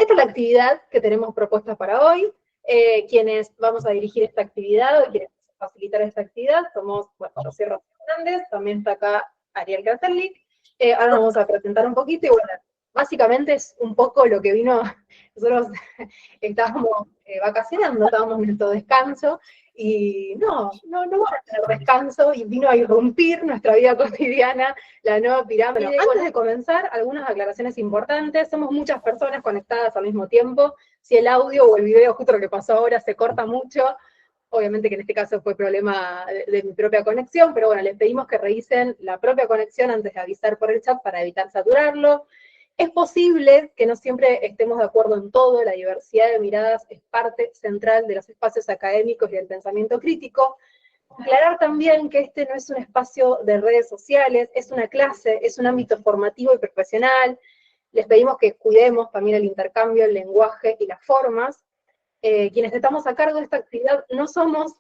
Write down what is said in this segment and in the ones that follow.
Esta es la actividad que tenemos propuesta para hoy. Quienes vamos a dirigir esta actividad, o quienes vamos a facilitar esta actividad, somos, bueno, yo soy Rocío Hernández, también está acá Ariel Kraserlik. Ahora nos vamos a presentar un poquito, y bueno, básicamente es un poco lo que vino, nosotros estábamos vacacionando, estábamos en nuestro descanso, y no vamos a tener descanso, y vino a irrumpir nuestra vida cotidiana la nueva pirámide. Bueno, antes de comenzar, algunas aclaraciones importantes. Somos muchas personas conectadas al mismo tiempo. Si el audio o el video, justo lo que pasó ahora, se corta mucho, obviamente que en este caso fue problema de mi propia conexión, pero bueno, les pedimos que revisen la propia conexión antes de avisar por el chat para evitar saturarlo. Es posible que no siempre estemos de acuerdo en todo, la diversidad de miradas es parte central de los espacios académicos y del pensamiento crítico. Aclarar también que este no es un espacio de redes sociales, es una clase, es un ámbito formativo y profesional. Les pedimos que cuidemos también el intercambio, el lenguaje y las formas. Quienes estamos a cargo de esta actividad no somos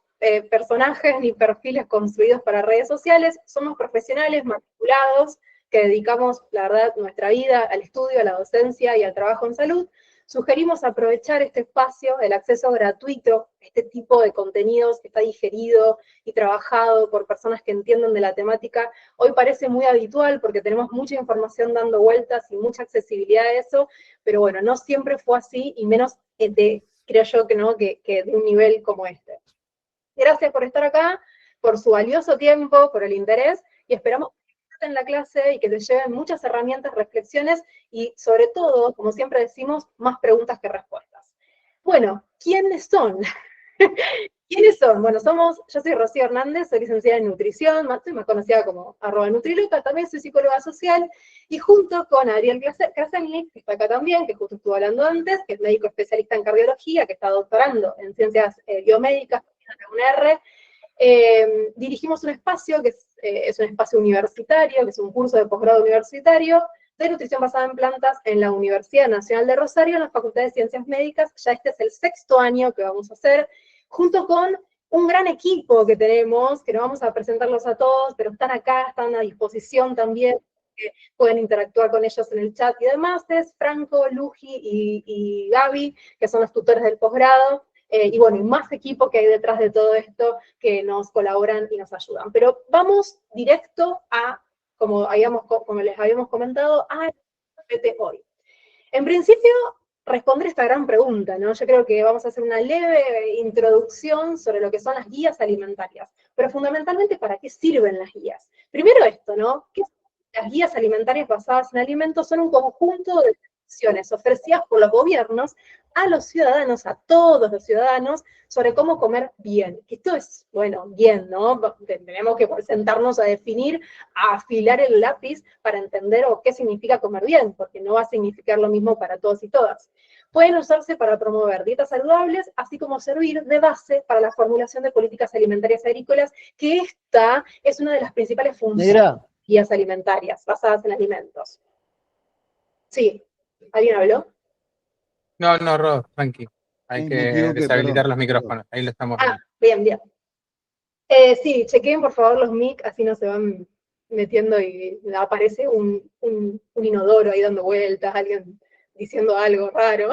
personajes ni perfiles construidos para redes sociales, somos profesionales matriculados que dedicamos, la verdad, nuestra vida al estudio, a la docencia y al trabajo en salud. Sugerimos aprovechar este espacio, el acceso gratuito, este tipo de contenidos que está digerido y trabajado por personas que entienden de la temática. Hoy parece muy habitual porque tenemos mucha información dando vueltas y mucha accesibilidad a eso, pero bueno, no siempre fue así, y menos creo yo que no, que de un nivel como este. Gracias por estar acá, por su valioso tiempo, por el interés, y esperamos en la clase y que les lleven muchas herramientas, reflexiones y, sobre todo, como siempre decimos, más preguntas que respuestas. Bueno, ¿quiénes son? ¿Quiénes son? Bueno, yo soy Rocío Hernández, soy licenciada en nutrición, soy más conocida como @nutriluca, también soy psicóloga social, y junto con Ariel Kraselnik, que está acá también, que justo estuvo hablando antes, que es médico especialista en cardiología, que está doctorando en ciencias biomédicas en la UNR, dirigimos un espacio que es un espacio universitario, que es un curso de posgrado universitario de nutrición basada en plantas en la Universidad Nacional de Rosario, en la Facultad de Ciencias Médicas. Ya este es el 6º año que vamos a hacer, junto con un gran equipo que tenemos, que no vamos a presentarlos a todos, pero están acá, están a disposición también, que pueden interactuar con ellos en el chat y demás. Es Franco, Luji y Gaby, que son los tutores del posgrado. Y bueno, y más equipo que hay detrás de todo esto que nos colaboran y nos ayudan. Pero vamos directo a, como les habíamos comentado, a hoy. En principio, responder esta gran pregunta, ¿no? Yo creo que vamos a hacer una leve introducción sobre lo que son las guías alimentarias, pero fundamentalmente, ¿para qué sirven las guías? Primero esto, ¿no? Las guías alimentarias basadas en alimentos son un conjunto de instrucciones ofrecidas por los gobiernos a los ciudadanos, a todos los ciudadanos, sobre cómo comer bien. Esto es, bueno, bien, ¿no? Tenemos que sentarnos a definir, a afilar el lápiz para entender qué significa comer bien, porque no va a significar lo mismo para todos y todas. Pueden usarse para promover dietas saludables, así como servir de base para la formulación de políticas alimentarias agrícolas, que esta es una de las principales funciones de guías alimentarias basadas en alimentos. Sí, ¿alguien habló? No, Rob, tranqui. Hay que deshabilitar los micrófonos. Ahí lo estamos viendo. Bien. Sí, chequeen por favor los mic, así no se van metiendo y aparece un inodoro ahí dando vueltas, alguien diciendo algo raro.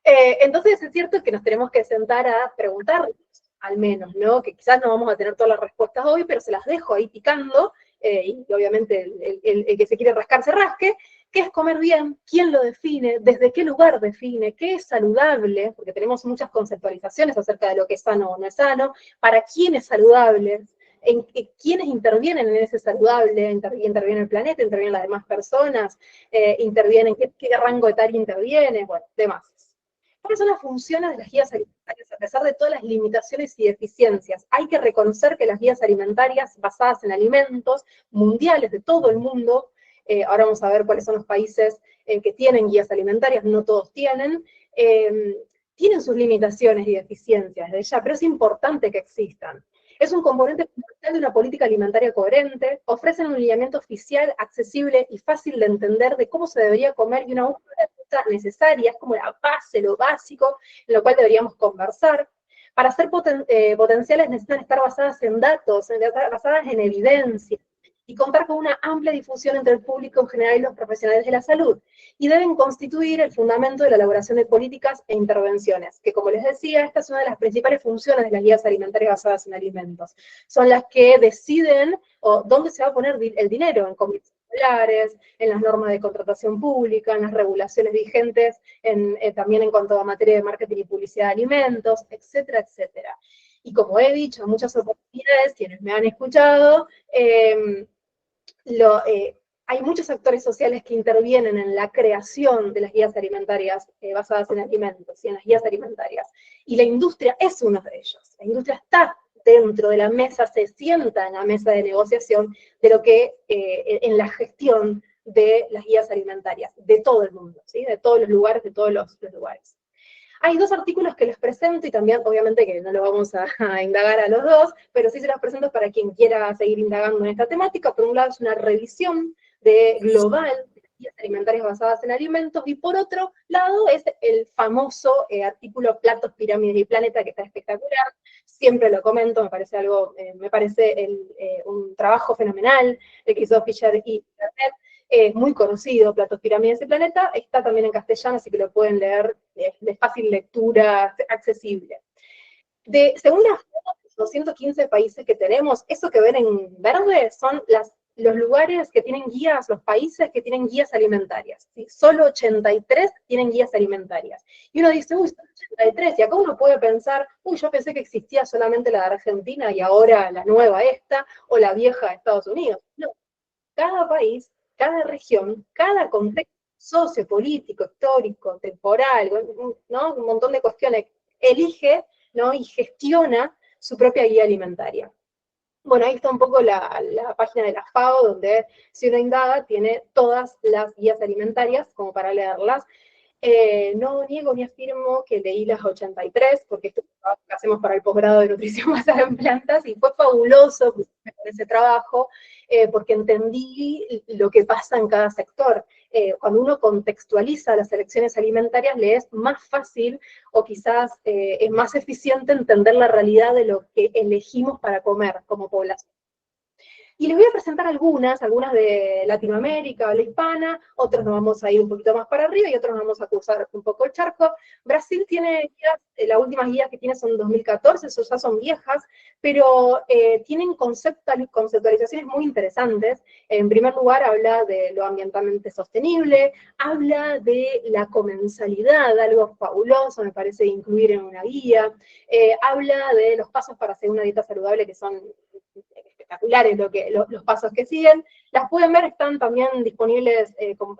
Entonces es cierto que nos tenemos que sentar a preguntar, al menos, ¿no? Que quizás no vamos a tener todas las respuestas hoy, pero se las dejo ahí picando, y obviamente el que se quiere rascar se rasque. ¿Qué es comer bien? ¿Quién lo define? ¿Desde qué lugar define? ¿Qué es saludable? Porque tenemos muchas conceptualizaciones acerca de lo que es sano o no es sano. ¿Para quién es saludable? ¿Quiénes intervienen en ese saludable? ¿Interviene el planeta? ¿Intervienen las demás personas? ¿Intervienen? ¿Qué rango etario interviene? Bueno, demás. ¿Cuáles son las funciones de las guías alimentarias? A pesar de todas las limitaciones y deficiencias, hay que reconocer que las guías alimentarias basadas en alimentos mundiales de todo el mundo, ahora vamos a ver cuáles son los países que tienen guías alimentarias, no todos tienen, tienen sus limitaciones y deficiencias de ella, pero es importante que existan. Es un componente fundamental de una política alimentaria coherente, ofrecen un lineamiento oficial, accesible y fácil de entender de cómo se debería comer y una búsqueda de ruta necesaria, es como la base, lo básico, en lo cual deberíamos conversar. Para ser potenciales necesitan estar basadas en datos, basadas en evidencia. y contar con una amplia difusión entre el público en general y los profesionales de la salud, y deben constituir el fundamento de la elaboración de políticas e intervenciones, que como les decía, esta es una de las principales funciones de las guías alimentarias basadas en alimentos. Son las que deciden dónde se va a poner el dinero, en comités escolares, en las normas de contratación pública, en las regulaciones vigentes, también en cuanto a materia de marketing y publicidad de alimentos, etcétera, etcétera. Y como he dicho en muchas oportunidades, quienes me han escuchado, hay muchos actores sociales que intervienen en la creación de las guías alimentarias basadas en alimentos y en las guías alimentarias. Y la industria es uno de ellos. La industria está dentro de la mesa, se sienta en la mesa de negociación de lo que, en la gestión de las guías alimentarias, de todo el mundo, ¿sí? De todos los lugares, de todos los lugares. Hay dos artículos que les presento, y también, obviamente, que no lo vamos a indagar a los dos, pero sí se los presento para quien quiera seguir indagando en esta temática. Por un lado, es una revisión global de las guías alimentarias basadas en alimentos, y por otro lado es el famoso artículo Platos, Pirámides y Planeta, que está espectacular. Siempre lo comento, me parece un trabajo fenomenal que hizo Fisher y Internet. Muy conocido, Platos, Pirámides y Planeta, está también en castellano, así que lo pueden leer de fácil lectura, accesible. Según las 215 países que tenemos, eso que ven en verde son los lugares que tienen guías, los países que tienen guías alimentarias, ¿sí? Solo 83 tienen guías alimentarias. Y uno dice, uy, son 83, y acá uno puede pensar, uy, yo pensé que existía solamente la de Argentina y ahora la nueva esta, o la vieja de Estados Unidos. No, cada país, cada región, cada contexto sociopolítico, histórico, temporal, ¿no? Un montón de cuestiones, elige, ¿no? Y gestiona su propia guía alimentaria. Bueno, ahí está un poco la página de la FAO, donde si uno indaga, tiene todas las guías alimentarias como para leerlas. No niego ni afirmo que leí las 83, porque esto es un trabajo que hacemos para el posgrado de nutrición basada en plantas, y fue fabuloso ese trabajo, porque entendí lo que pasa en cada sector. Cuando uno contextualiza las elecciones alimentarias, le es más fácil, o quizás es más eficiente entender la realidad de lo que elegimos para comer como población. Y les voy a presentar algunas de Latinoamérica, habla hispana, otros nos vamos a ir un poquito más para arriba y otros nos vamos a cruzar un poco el charco. Brasil tiene guías, las últimas guías que tiene son 2014, eso ya son viejas, pero tienen conceptualizaciones muy interesantes. En primer lugar, habla de lo ambientalmente sostenible, habla de la comensalidad, algo fabuloso, me parece, incluir en una guía, habla de los pasos para hacer una dieta saludable, que son espectaculares los pasos que siguen. Las pueden ver, están también disponibles,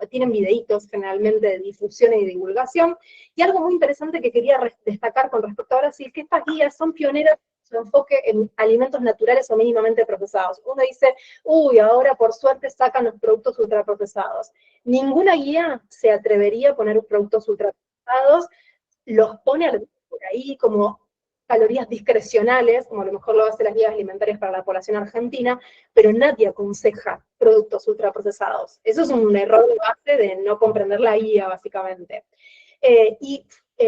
tienen videitos generalmente de difusión y divulgación. Y algo muy interesante que quería destacar con respecto a Brasil, que estas guías son pioneras en su enfoque en alimentos naturales o mínimamente procesados. Uno dice, uy, ahora por suerte sacan los productos ultraprocesados. Ninguna guía se atrevería a poner productos ultraprocesados, los pone por ahí como calorías discrecionales, como a lo mejor lo hacen las guías alimentarias para la población argentina, pero nadie aconseja productos ultraprocesados. Eso es un error de base de no comprender la guía, básicamente.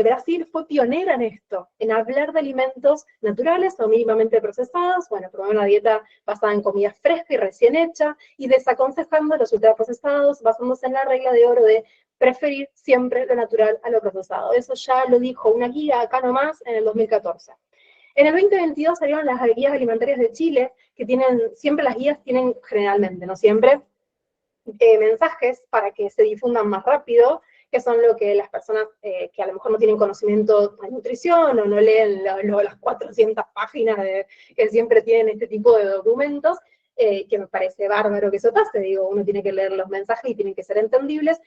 Brasil fue pionera en esto, en hablar de alimentos naturales o mínimamente procesados, bueno, promover una dieta basada en comida fresca y recién hecha, y desaconsejando los ultraprocesados, basándose en la regla de oro de preferir siempre lo natural a lo procesado. Eso ya lo dijo una guía acá nomás en el 2014. En el 2022 salieron las guías alimentarias de Chile, que siempre las guías tienen, generalmente, no siempre, mensajes para que se difundan más rápido, que son lo que las personas que a lo mejor no tienen conocimiento de nutrición o no leen las 400 páginas que siempre tienen este tipo de documentos, que me parece bárbaro que eso pase, digo, uno tiene que leer los mensajes y tienen que ser entendibles.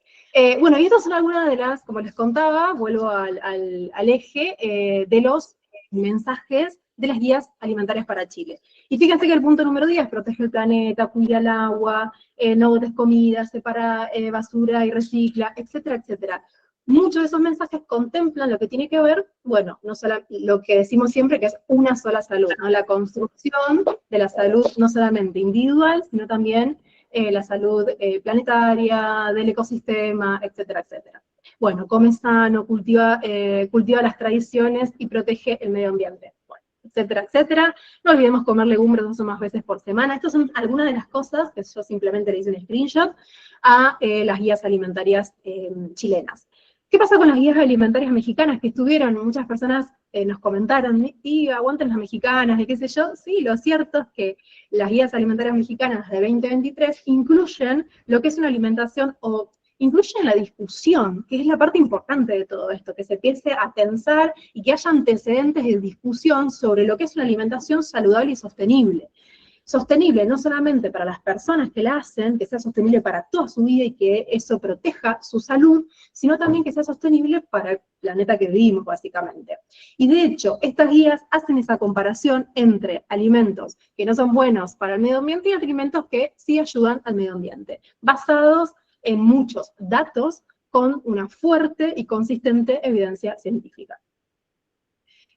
Bueno, y estas son algunas de las, como les contaba, vuelvo al eje de los mensajes de las guías alimentarias para Chile. Y fíjense que el punto número 10, protege el planeta, cuida el agua, no botes comida, separa basura y recicla, etcétera, etcétera. Muchos de esos mensajes contemplan lo que tiene que ver, bueno, no solo lo que decimos siempre, que es una sola salud, ¿no? La construcción de la salud no solamente individual, sino también la salud planetaria, del ecosistema, etcétera, etcétera. Bueno, come sano, cultiva las tradiciones y protege el medio ambiente. Bueno, etcétera, etcétera. No olvidemos comer legumbres 2 o más veces por semana. Estas son algunas de las cosas que yo simplemente le hice un screenshot a las guías alimentarias chilenas. ¿Qué pasa con las guías alimentarias mexicanas que estuvieron? Muchas personas nos comentaron, y aguanten las mexicanas, y qué sé yo. Sí, lo cierto es que las guías alimentarias mexicanas de 2023 incluyen lo que es una alimentación, o incluyen la discusión, que es la parte importante de todo esto, que se empiece a pensar y que haya antecedentes de discusión sobre lo que es una alimentación saludable y sostenible. Sostenible no solamente para las personas que la hacen, que sea sostenible para toda su vida y que eso proteja su salud, sino también que sea sostenible para el planeta que vivimos, básicamente. Y de hecho, estas guías hacen esa comparación entre alimentos que no son buenos para el medio ambiente y alimentos que sí ayudan al medio ambiente, basados en muchos datos con una fuerte y consistente evidencia científica.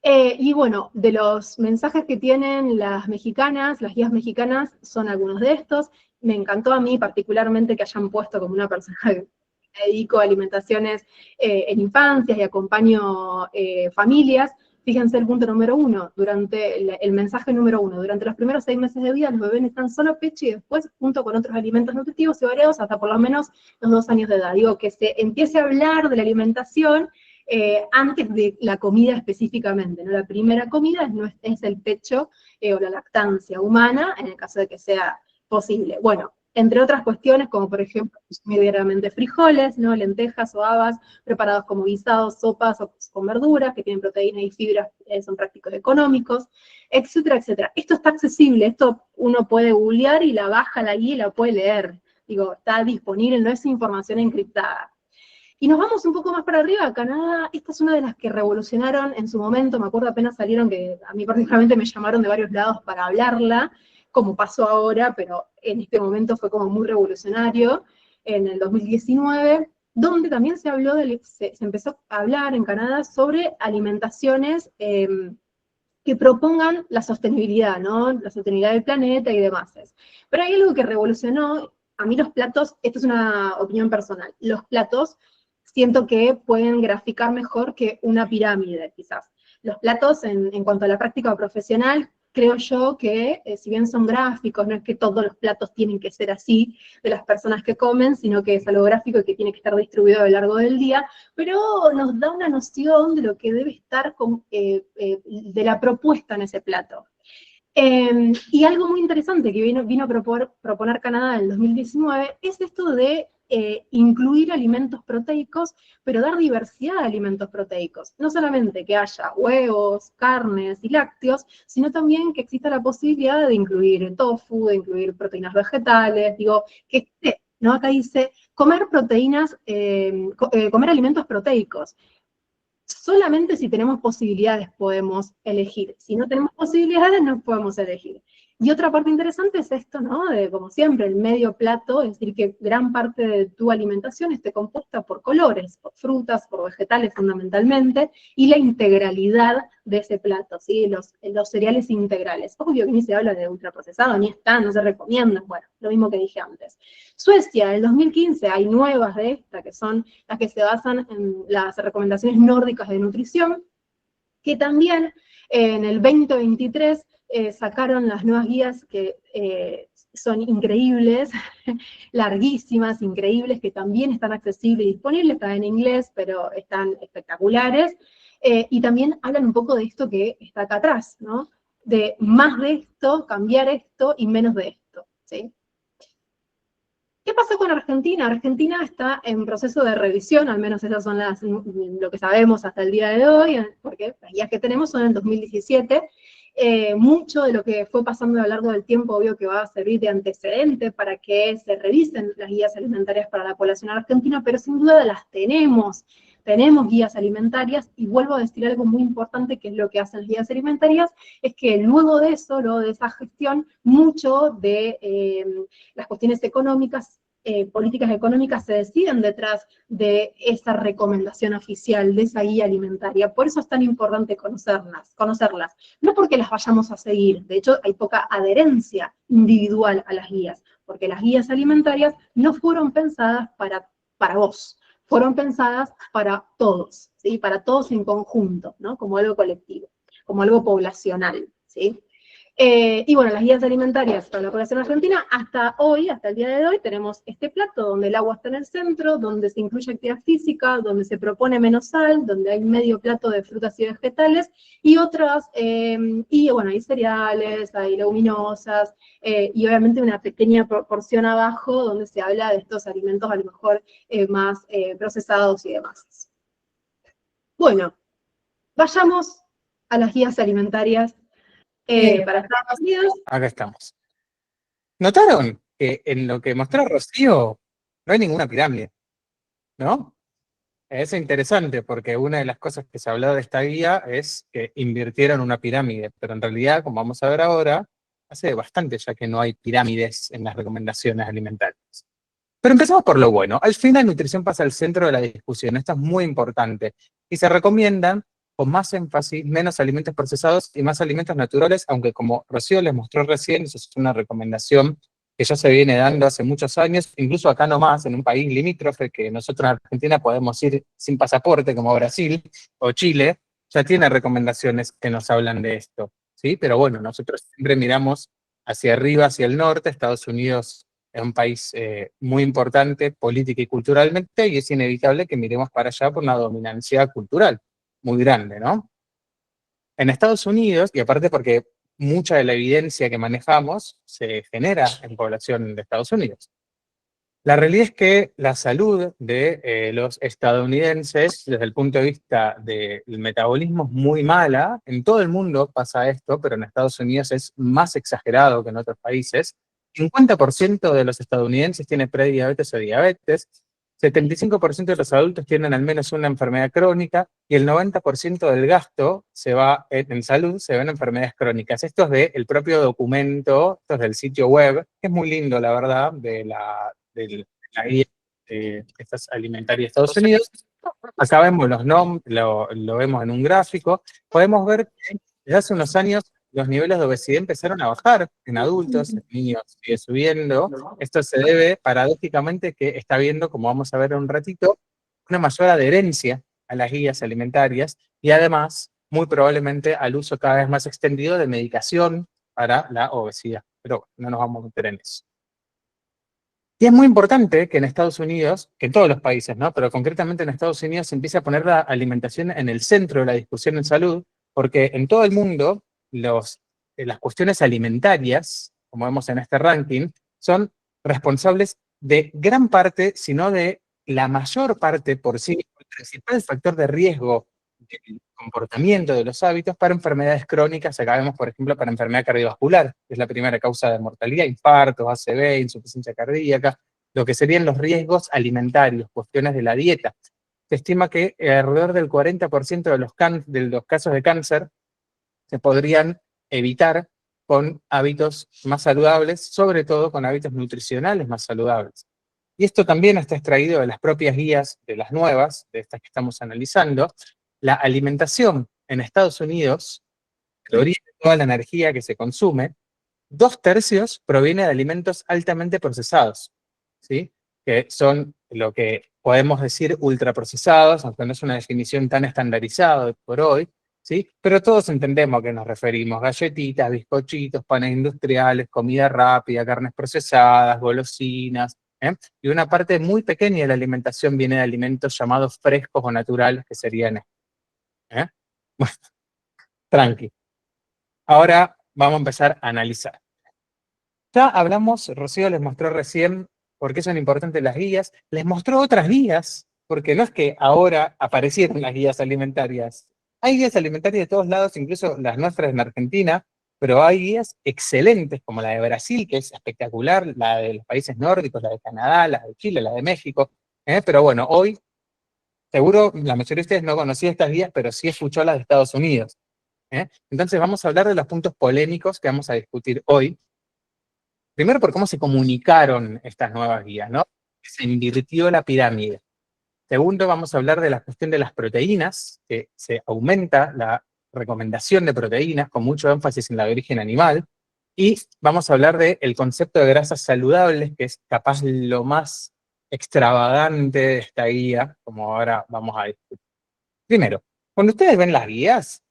Y bueno, de los mensajes que tienen las mexicanas, las guías mexicanas, son algunos de estos. Me encantó a mí particularmente que hayan puesto como una persona que me dedico a alimentaciones en infancias y acompaño familias. Fíjense el punto número 1, el mensaje número 1, durante los primeros 6 meses de vida los bebés necesitan solo pecho y después, junto con otros alimentos nutritivos y variados, hasta por lo menos los 2 años de edad. Digo, que se empiece a hablar de la alimentación antes de la comida específicamente, ¿no? La primera comida es el pecho o la lactancia humana, en el caso de que sea posible. Bueno, entre otras cuestiones, como por ejemplo, consumir diariamente frijoles, ¿no? Lentejas o habas, preparados como guisados, sopas o con verduras, que tienen proteínas y fibras, son prácticos económicos, etcétera, etcétera. Esto está accesible, esto uno puede googlear y la baja la guía y la puede leer. Digo, está disponible, no es información encriptada. Y nos vamos un poco más para arriba, Canadá. Esta es una de las que revolucionaron en su momento. Me acuerdo apenas salieron, que a mí particularmente me llamaron de varios lados para hablarla, como pasó ahora, pero en este momento fue como muy revolucionario, en el 2019, donde también se habló, se empezó a hablar en Canadá sobre alimentaciones que propongan la sostenibilidad, ¿no? La sostenibilidad del planeta y demás. Pero hay algo que revolucionó, a mí los platos, esto es una opinión personal, los platos siento que pueden graficar mejor que una pirámide, quizás. Los platos, en cuanto a la práctica profesional, creo yo que, si bien son gráficos, no es que todos los platos tienen que ser así de las personas que comen, sino que es algo gráfico y que tiene que estar distribuido a lo largo del día, pero nos da una noción de lo que debe estar de la propuesta en ese plato. Y algo muy interesante que vino a proponer Canadá en el 2019 es esto de incluir alimentos proteicos, pero dar diversidad de alimentos proteicos. No solamente que haya huevos, carnes y lácteos, sino también que exista la posibilidad de incluir tofu, de incluir proteínas vegetales, digo, que ¿no? Acá dice, comer proteínas, comer alimentos proteicos. Solamente si tenemos posibilidades podemos elegir. Si no tenemos posibilidades, no podemos elegir. Y otra parte interesante es esto, ¿no? De, como siempre, el medio plato, es decir, que gran parte de tu alimentación esté compuesta por colores, por frutas, por vegetales fundamentalmente, y la integralidad de ese plato, ¿sí? Los cereales integrales. Obvio que ni se habla de ultraprocesado, ni están, no se recomiendan, bueno, lo mismo que dije antes. Suecia, en el 2015, hay nuevas de esta, que son las que se basan en las recomendaciones nórdicas de nutrición, que también en el 2023 sacaron las nuevas guías que son increíbles, larguísimas, increíbles, que también están accesibles y disponibles, están en inglés, pero están espectaculares, y también hablan un poco de esto que está acá atrás, ¿no? De más de esto, cambiar esto y menos de esto, ¿sí? ¿Qué pasa con Argentina? Argentina está en proceso de revisión, al menos esas son lo que sabemos hasta el día de hoy, porque las guías que tenemos son en 2017. Mucho de lo que fue pasando a lo largo del tiempo, obvio que va a servir de antecedente para que se revisen las guías alimentarias para la población argentina, pero sin duda las tenemos. Tenemos guías alimentarias, y vuelvo a decir algo muy importante, que es lo que hacen las guías alimentarias, es que luego de eso, luego de esa gestión, mucho de las cuestiones económicas, políticas económicas se deciden detrás de esa recomendación oficial, de esa guía alimentaria. Por eso es tan importante conocerlas. No porque las vayamos a seguir, de hecho hay poca adherencia individual a las guías, porque las guías alimentarias no fueron pensadas para vos, fueron pensadas para todos, ¿sí? Para todos en conjunto, ¿no? Como algo colectivo. como algo poblacional, ¿sí? Y bueno, las guías alimentarias para la población argentina, hasta hoy, hasta el día de hoy, tenemos este plato donde el agua está en el centro, donde se incluye actividad física, donde se propone menos sal, donde hay medio plato de frutas y vegetales, y otras, y bueno, hay cereales, hay leguminosas, y obviamente una pequeña porción abajo donde se habla de estos alimentos a lo mejor más procesados y demás. Bueno, vayamos a las guías alimentarias para Estados Unidos. Acá estamos. ¿Notaron que en lo que mostró Rocío no hay ninguna pirámide? ¿No? Es interesante porque una de las cosas que se habló de esta guía es que invirtieron una pirámide, pero en realidad, como vamos a ver ahora, hace bastante ya que no hay pirámides en las recomendaciones alimentarias. Pero empezamos por lo bueno. Al fin la nutrición pasa al centro de la discusión. Esto es muy importante. Y se recomiendan con más énfasis menos alimentos procesados y más alimentos naturales, aunque como Rocío les mostró recién, eso es una recomendación que ya se viene dando hace muchos años, incluso acá nomás, en un país limítrofe que nosotros en Argentina podemos ir sin pasaporte, como Brasil o Chile, ya tiene recomendaciones que nos hablan de esto, ¿sí? Pero bueno, nosotros siempre miramos hacia arriba, hacia el norte. Estados Unidos es un país muy importante política y culturalmente, y es inevitable que miremos para allá por una dominancia cultural muy grande, ¿no? En Estados Unidos, y aparte porque mucha de la evidencia que manejamos se genera en población de Estados Unidos. La realidad es que la salud de los estadounidenses, desde el punto de vista del metabolismo, es muy mala. En todo el mundo pasa esto, pero en Estados Unidos es más exagerado que en otros países. 50% de los estadounidenses tiene prediabetes o diabetes, 75% de los adultos tienen al menos una enfermedad crónica, y el 90% del gasto se va en salud, se va en enfermedades crónicas. Esto es del propio documento, esto es del sitio web, que es muy lindo, la verdad, de la guía de estas alimentarias de Estados Unidos. Acá vemos los nombres, lo vemos en un gráfico. Podemos ver que desde hace unos años los niveles de obesidad empezaron a bajar en adultos, en niños sigue subiendo. Esto se debe, paradójicamente, que está habiendo, como vamos a ver en un ratito, una mayor adherencia a las guías alimentarias y además, muy probablemente, al uso cada vez más extendido de medicación para la obesidad. Pero no nos vamos a meter en eso. Y es muy importante que en Estados Unidos, que en todos los países, ¿no? Pero concretamente en Estados Unidos se empiece a poner la alimentación en el centro de la discusión en salud, porque en todo el mundo las cuestiones alimentarias, como vemos en este ranking, son responsables de gran parte, si no de la mayor parte por sí, el principal factor de riesgo del comportamiento de los hábitos para enfermedades crónicas. Acá vemos, por ejemplo, para enfermedad cardiovascular, que es la primera causa de mortalidad, infartos, ACV, insuficiencia cardíaca, lo que serían los riesgos alimentarios, cuestiones de la dieta. Se estima que alrededor del 40% de los casos de cáncer se podrían evitar con hábitos más saludables, sobre todo con hábitos nutricionales más saludables. Y esto también está extraído de las propias guías, de las nuevas, de estas que estamos analizando. La alimentación en Estados Unidos, que origina toda la energía que se consume, 2/3 proviene de alimentos altamente procesados, ¿sí? Que son lo que podemos decir ultraprocesados, aunque no es una definición tan estandarizada por hoy, ¿sí? Pero todos entendemos a qué nos referimos: galletitas, bizcochitos, panes industriales, comida rápida, carnes procesadas, golosinas, ¿eh? Y una parte muy pequeña de la alimentación viene de alimentos llamados frescos o naturales, que serían estos, ¿eh? Bueno, tranqui. Ahora vamos a empezar a analizar. Ya hablamos, Rocío les mostró recién por qué son importantes las guías, les mostró otras guías, porque no es que ahora aparecieron las guías alimentarias. Hay guías alimentarias de todos lados, incluso las nuestras en Argentina, pero hay guías excelentes como la de Brasil, que es espectacular, la de los países nórdicos, la de Canadá, la de Chile, la de México. Pero bueno, hoy seguro la mayoría de ustedes no conocía estas guías, pero sí escuchó las de Estados Unidos. Entonces vamos a hablar de los puntos polémicos que vamos a discutir hoy. Primero, por cómo se comunicaron estas nuevas guías, ¿no? Se invirtió la pirámide. Segundo, vamos a hablar de la cuestión de las proteínas, que se aumenta la recomendación de proteínas con mucho énfasis en la de origen animal. Y vamos a hablar del concepto de grasas saludables, que es capaz lo más extravagante de esta guía, como ahora vamos a discutir. Primero, cuando ustedes ven las guías,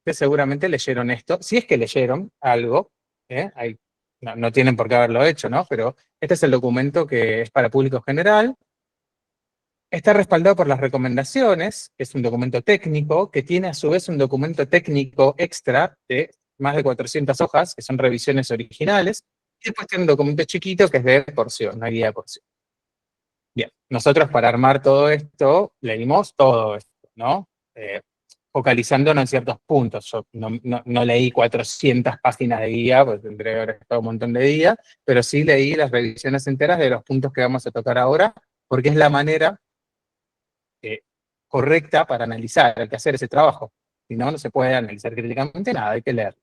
Ustedes seguramente leyeron esto, si es que leyeron algo, no tienen por qué haberlo hecho, ¿no? Pero este es el documento que es para público general. Está respaldado por las recomendaciones, que es un documento técnico, que tiene a su vez un documento técnico extra de más de 400 hojas, que son revisiones originales, y después tiene un documento chiquito que es de porción, una guía de porción. Bien, nosotros para armar todo esto, leímos todo esto, ¿no? Focalizándonos en ciertos puntos. Yo no leí 400 páginas de guía, porque tendré que haber estado un montón de días, pero sí leí las revisiones enteras de los puntos que vamos a tocar ahora, porque es la manera correcta para analizar, hay que hacer ese trabajo. Si no, no se puede analizar críticamente nada, hay que leer.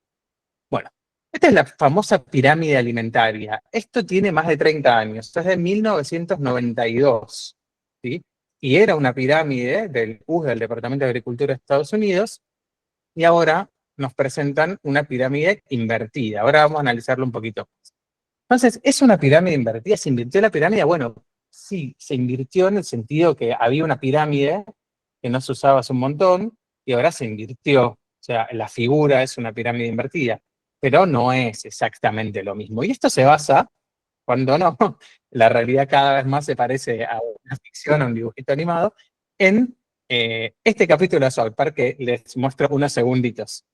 Bueno, esta es la famosa pirámide alimentaria. Esto tiene más de 30 años, esto es de 1992, ¿sí? Y era una pirámide del US, del Departamento de Agricultura de Estados Unidos, y ahora nos presentan una pirámide invertida. Ahora vamos a analizarlo un poquito. Entonces, ¿es una pirámide invertida? ¿Se invirtió la pirámide? Bueno, sí, se invirtió en el sentido que había una pirámide que no se usaba hace un montón y ahora se invirtió. O sea, la figura es una pirámide invertida, pero no es exactamente lo mismo. Y esto se basa, cuando no, la realidad cada vez más se parece a una ficción, a un dibujito animado, en este capítulo de South Park que les muestro unos segunditos.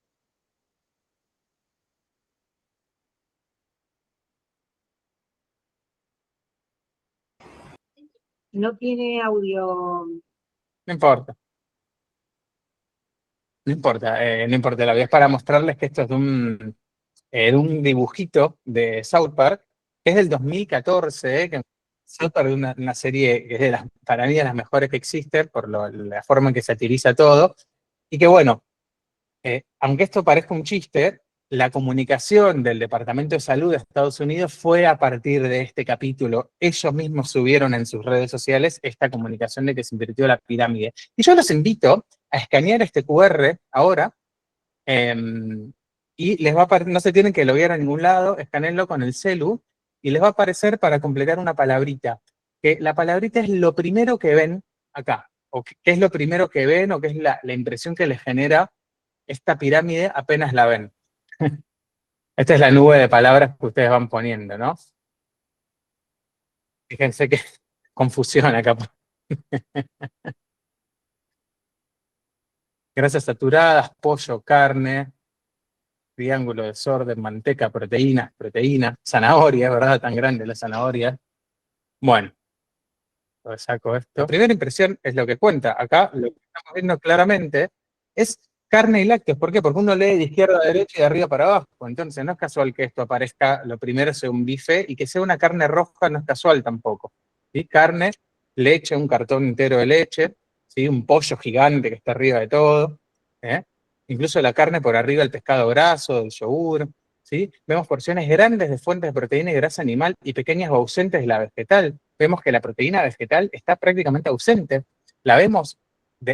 No tiene audio. No importa. No importa, no importa, la verdad es para mostrarles que esto es de un dibujito de South Park, que es del 2014, que South Park es una serie que es para mí de las mejores que existen, por la forma en que satiriza todo, y que bueno, aunque esto parezca un chiste, la comunicación del Departamento de Salud de Estados Unidos fue a partir de este capítulo. Ellos mismos subieron en sus redes sociales esta comunicación de que se invirtió la pirámide. Y yo los invito a escanear este QR ahora, y les va a aparecer, no se tienen que loguear a ningún lado, escanenlo con el celu, y les va a aparecer para completar una palabrita, que la palabrita es lo primero que ven acá, o qué es lo primero que ven, o qué es la impresión que les genera esta pirámide apenas la ven. Esta es la nube de palabras que ustedes van poniendo, ¿no? Fíjense qué confusión acá. Grasas saturadas, pollo, carne, triángulo, desorden, manteca, proteínas, zanahoria, ¿verdad? Tan grande la zanahoria. Bueno, pues saco esto. La primera impresión es lo que cuenta. Acá lo que estamos viendo claramente es carne y lácteos. ¿Por qué? Porque uno lee de izquierda a derecha y de arriba para abajo. Entonces no es casual que esto aparezca lo primero sea un bife, y que sea una carne roja no es casual tampoco. ¿Sí? Carne, leche, un cartón entero de leche, ¿sí? Un pollo gigante que está arriba de todo, ¿eh? Incluso la carne por arriba, el pescado graso, el yogur, ¿sí? Vemos porciones grandes de fuentes de proteína y grasa animal y pequeñas o ausentes de la vegetal. Vemos que la proteína vegetal está prácticamente ausente. La vemos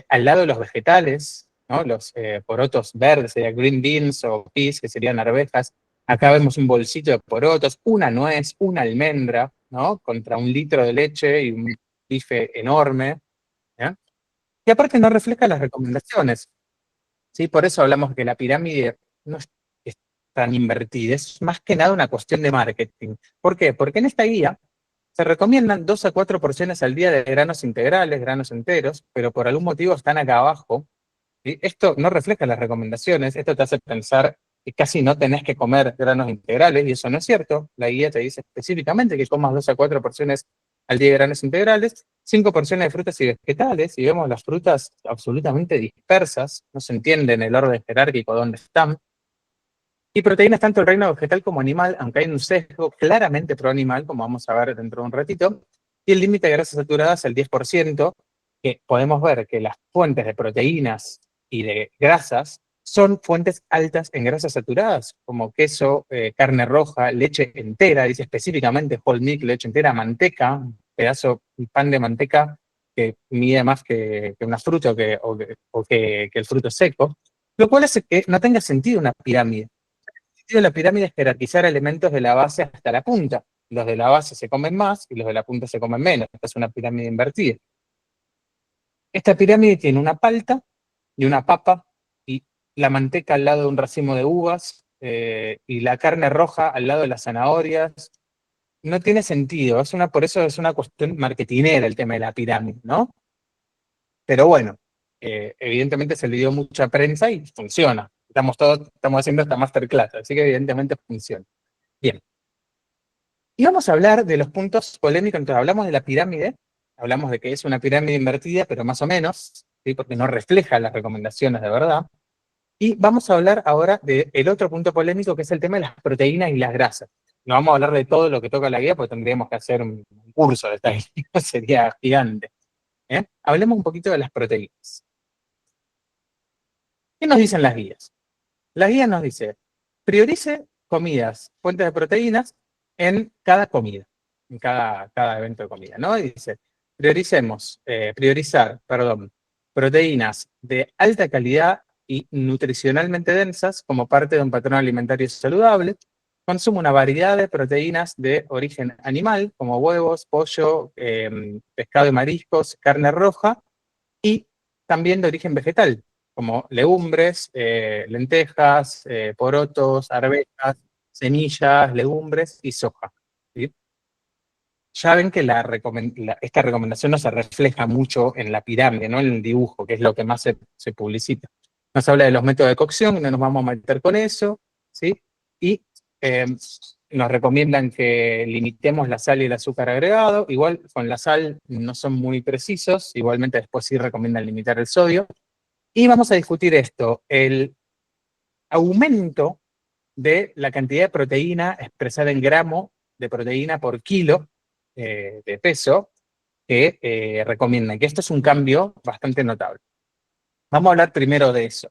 al lado de los vegetales, ¿no? Los porotos verdes, serían green beans, o peas, que serían arvejas. Acá vemos un bolsito de porotos, una nuez, una almendra, ¿no? Contra un litro de leche y un bife enorme, ¿eh? Y aparte no refleja las recomendaciones, ¿sí? Por eso hablamos de que la pirámide no es tan invertida, es más que nada una cuestión de marketing. ¿Por qué? Porque en esta guía se recomiendan 2 a 4 porciones al día de granos integrales, granos enteros, pero por algún motivo están acá abajo. ¿Sí? Esto no refleja las recomendaciones, esto te hace pensar que casi no tenés que comer granos integrales, y eso no es cierto. La guía te dice específicamente que comas 2 a 4 porciones al día de granos integrales, 5 porciones de frutas y vegetales, y vemos las frutas absolutamente dispersas, no se entiende en el orden jerárquico dónde están. Y proteínas tanto el reino vegetal como animal, aunque hay un sesgo claramente pro-animal, como vamos a ver dentro de un ratito, y el límite de grasas saturadas el 10%, que podemos ver que las fuentes de proteínas y de grasas son fuentes altas en grasas saturadas, como queso, carne roja, leche entera, dice específicamente whole milk, leche entera, manteca, un pedazo, un pan de manteca que mide más que una fruta o que el fruto seco, lo cual hace que no tenga sentido una pirámide. El sentido de la pirámide es jerarquizar elementos de la base hasta la punta. Los de la base se comen más y los de la punta se comen menos. Esta es una pirámide invertida. Esta pirámide tiene una palta y una papa y la manteca al lado de un racimo de uvas y la carne roja al lado de las zanahorias. No tiene sentido, por eso es una cuestión marketinera el tema de la pirámide, ¿no? Pero bueno, evidentemente se le dio mucha prensa y funciona. Estamos haciendo esta masterclass, así que evidentemente funciona. Bien. Y vamos a hablar de los puntos polémicos. Entonces, hablamos de la pirámide, hablamos de que es una pirámide invertida, pero más o menos, ¿sí? Porque no refleja las recomendaciones de verdad. Y vamos a hablar ahora del otro punto polémico, que es el tema de las proteínas y las grasas. No vamos a hablar de todo lo que toca la guía, porque tendríamos que hacer un curso de esta guía, sería gigante. Hablemos un poquito de las proteínas. ¿Qué nos dicen las guías? Las guías nos dice, priorice comidas, fuentes de proteínas en cada comida, en cada evento de comida, ¿no? Y dice, priorizar, proteínas de alta calidad y nutricionalmente densas como parte de un patrón alimentario saludable. Consume una variedad de proteínas de origen animal, como huevos, pollo, pescado y mariscos, carne roja, y también de origen vegetal, como legumbres, lentejas, porotos, arvejas, semillas, legumbres y soja. ¿Sí? Ya ven que esta recomendación no se refleja mucho en la pirámide, ¿no? En el dibujo, que es lo que más se publicita. Nos habla de los métodos de cocción, no nos vamos a meter con eso, ¿sí? Y nos recomiendan que limitemos la sal y el azúcar agregado. Igual con la sal no son muy precisos, igualmente después sí recomiendan limitar el sodio. Y vamos a discutir esto, el aumento de la cantidad de proteína expresada en gramo de proteína por kilo de peso que recomiendan, que esto es un cambio bastante notable. Vamos a hablar primero de eso.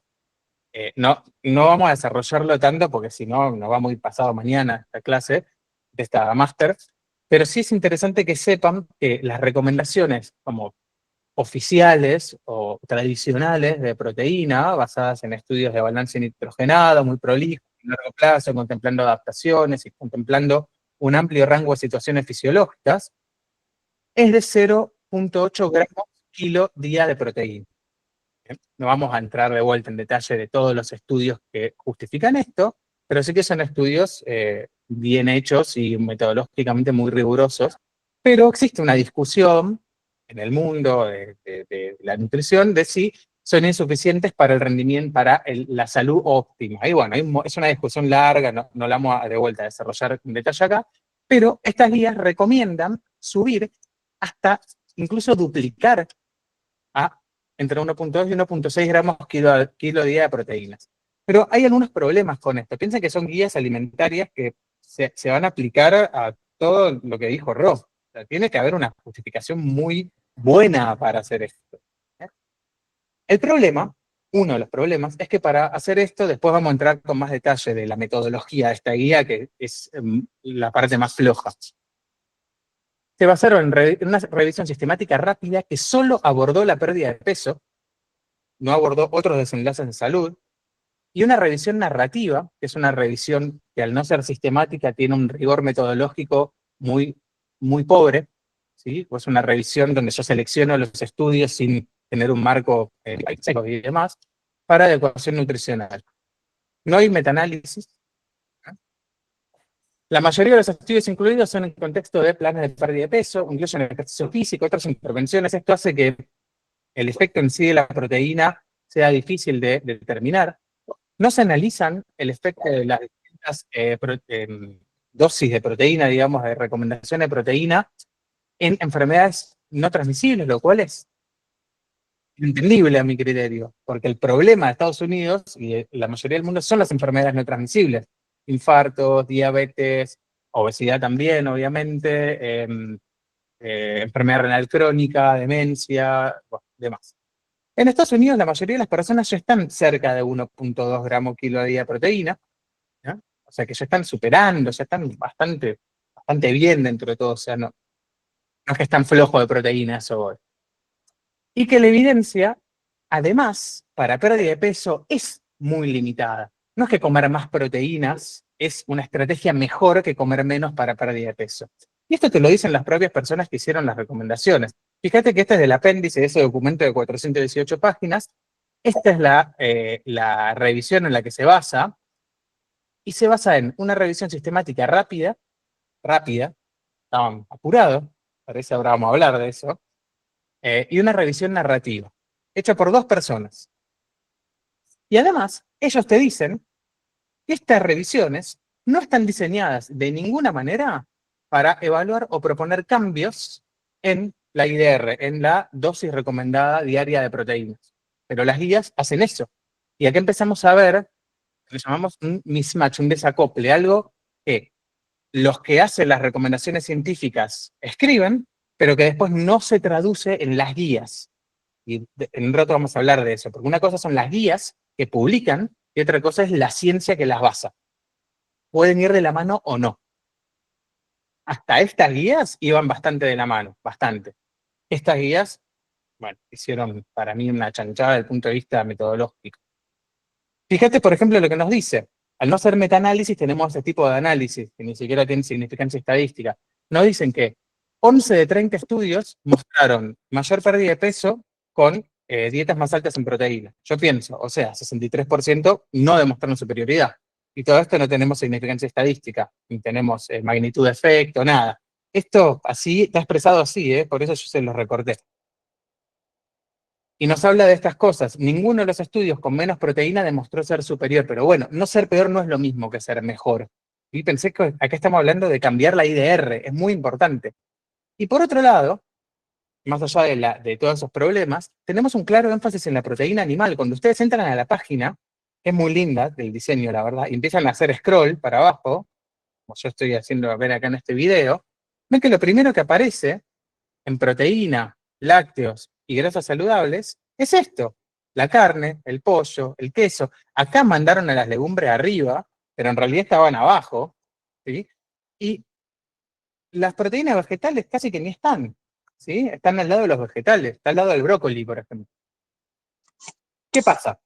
No vamos a desarrollarlo tanto porque si no, nos va muy pasado mañana esta clase, de esta máster, pero sí es interesante que sepan que las recomendaciones como oficiales o tradicionales de proteína, basadas en estudios de balance nitrogenado, muy prolijos, a largo plazo, contemplando adaptaciones y contemplando un amplio rango de situaciones fisiológicas, es de 0,8 gramos kilo día de proteína. ¿Bien? No vamos a entrar de vuelta en detalle de todos los estudios que justifican esto, pero sí que son estudios bien hechos y metodológicamente muy rigurosos, pero existe una discusión en el mundo de la nutrición de si son insuficientes para el rendimiento, para la salud óptima. Y bueno, es una discusión larga, no la vamos a de vuelta a desarrollar en detalle acá, pero estas guías recomiendan subir hasta incluso duplicar a entre 1,2 y 1,6 gramos kilo día de proteínas. Pero hay algunos problemas con esto. Piensen que son guías alimentarias que se van a aplicar a todo lo que dijo Ross. O sea, tiene que haber una justificación muy buena para hacer esto. El problema, uno de los problemas, es que para hacer esto, después vamos a entrar con más detalle de la metodología de esta guía, que es la parte más floja. Se basaron en una revisión sistemática rápida que solo abordó la pérdida de peso, no abordó otros desenlaces de salud, y una revisión narrativa, que es una revisión que al no ser sistemática tiene un rigor metodológico muy, muy pobre, ¿sí? Pues una revisión donde yo selecciono los estudios sin tener un marco y demás, para adecuación nutricional. No hay metaanálisis. La mayoría de los estudios incluidos son en contexto de planes de pérdida de peso, incluyen ejercicio físico, otras intervenciones. Esto hace que el efecto en sí de la proteína sea difícil de determinar. No se analizan el efecto de las distintas dosis de proteína, digamos, de recomendación de proteína en enfermedades no transmisibles, lo cual es entendible a mi criterio, porque el problema de Estados Unidos y de la mayoría del mundo son las enfermedades no transmisibles. Infartos, diabetes, obesidad también, obviamente, enfermedad renal crónica, demencia, bueno, demás. En Estados Unidos la mayoría de las personas ya están cerca de 1,2 gramos kilo a día de proteína, ¿no? O sea que ya están superando, ya están bastante bien dentro de todo, o sea, no es que están flojos de proteínas o... Y que la evidencia, además, para pérdida de peso es muy limitada. No es que comer más proteínas es una estrategia mejor que comer menos para pérdida de peso. Y esto te lo dicen las propias personas que hicieron las recomendaciones. Fíjate que este es del apéndice de ese documento de 418 páginas, Esta es la revisión en la que se basa, y se basa en una revisión sistemática rápida, estaban apurados, parece ahora vamos a hablar de eso, y una revisión narrativa, hecha por 2 personas. Y además, ellos te dicen que estas revisiones no están diseñadas de ninguna manera para evaluar o proponer cambios en la IDR, en la dosis recomendada diaria de proteínas. Pero las guías hacen eso. Y aquí empezamos a ver, lo llamamos un mismatch, un desacople, algo que los que hacen las recomendaciones científicas escriben, pero que después no se traduce en las guías. Y en un rato vamos a hablar de eso, porque una cosa son las guías que publican y otra cosa es la ciencia que las basa. Pueden ir de la mano o no. Hasta estas guías iban bastante de la mano, bastante. Estas guías, bueno, hicieron para mí una chanchada desde el punto de vista metodológico. Fíjate, por ejemplo, lo que nos dice. Al no ser metaanálisis, tenemos este tipo de análisis, que ni siquiera tiene significancia estadística. Nos dicen que 11 de 30 estudios mostraron mayor pérdida de peso con dietas más altas en proteína. Yo pienso, o sea, 63% no demostraron superioridad. Y todo esto no tenemos significancia estadística, ni tenemos magnitud de efecto, nada. Esto así, está expresado así, por eso yo se los recorté. Y nos habla de estas cosas. Ninguno de los estudios con menos proteína demostró ser superior, pero bueno, no ser peor no es lo mismo que ser mejor. Y pensé que acá estamos hablando de cambiar la IDR, es muy importante. Y por otro lado, más allá de todos esos problemas, tenemos un claro énfasis en la proteína animal. Cuando ustedes entran a la página, es muy linda del diseño, la verdad, y empiezan a hacer scroll para abajo, como yo estoy haciendo ver acá en este video, ven que lo primero que aparece en proteína, lácteos y grasas saludables es esto: la carne, el pollo, el queso. Acá mandaron a las legumbres arriba, pero en realidad estaban abajo, ¿sí? Y las proteínas vegetales casi que ni están, ¿sí? Están al lado de los vegetales, está al lado del brócoli, por ejemplo. ¿Qué pasa?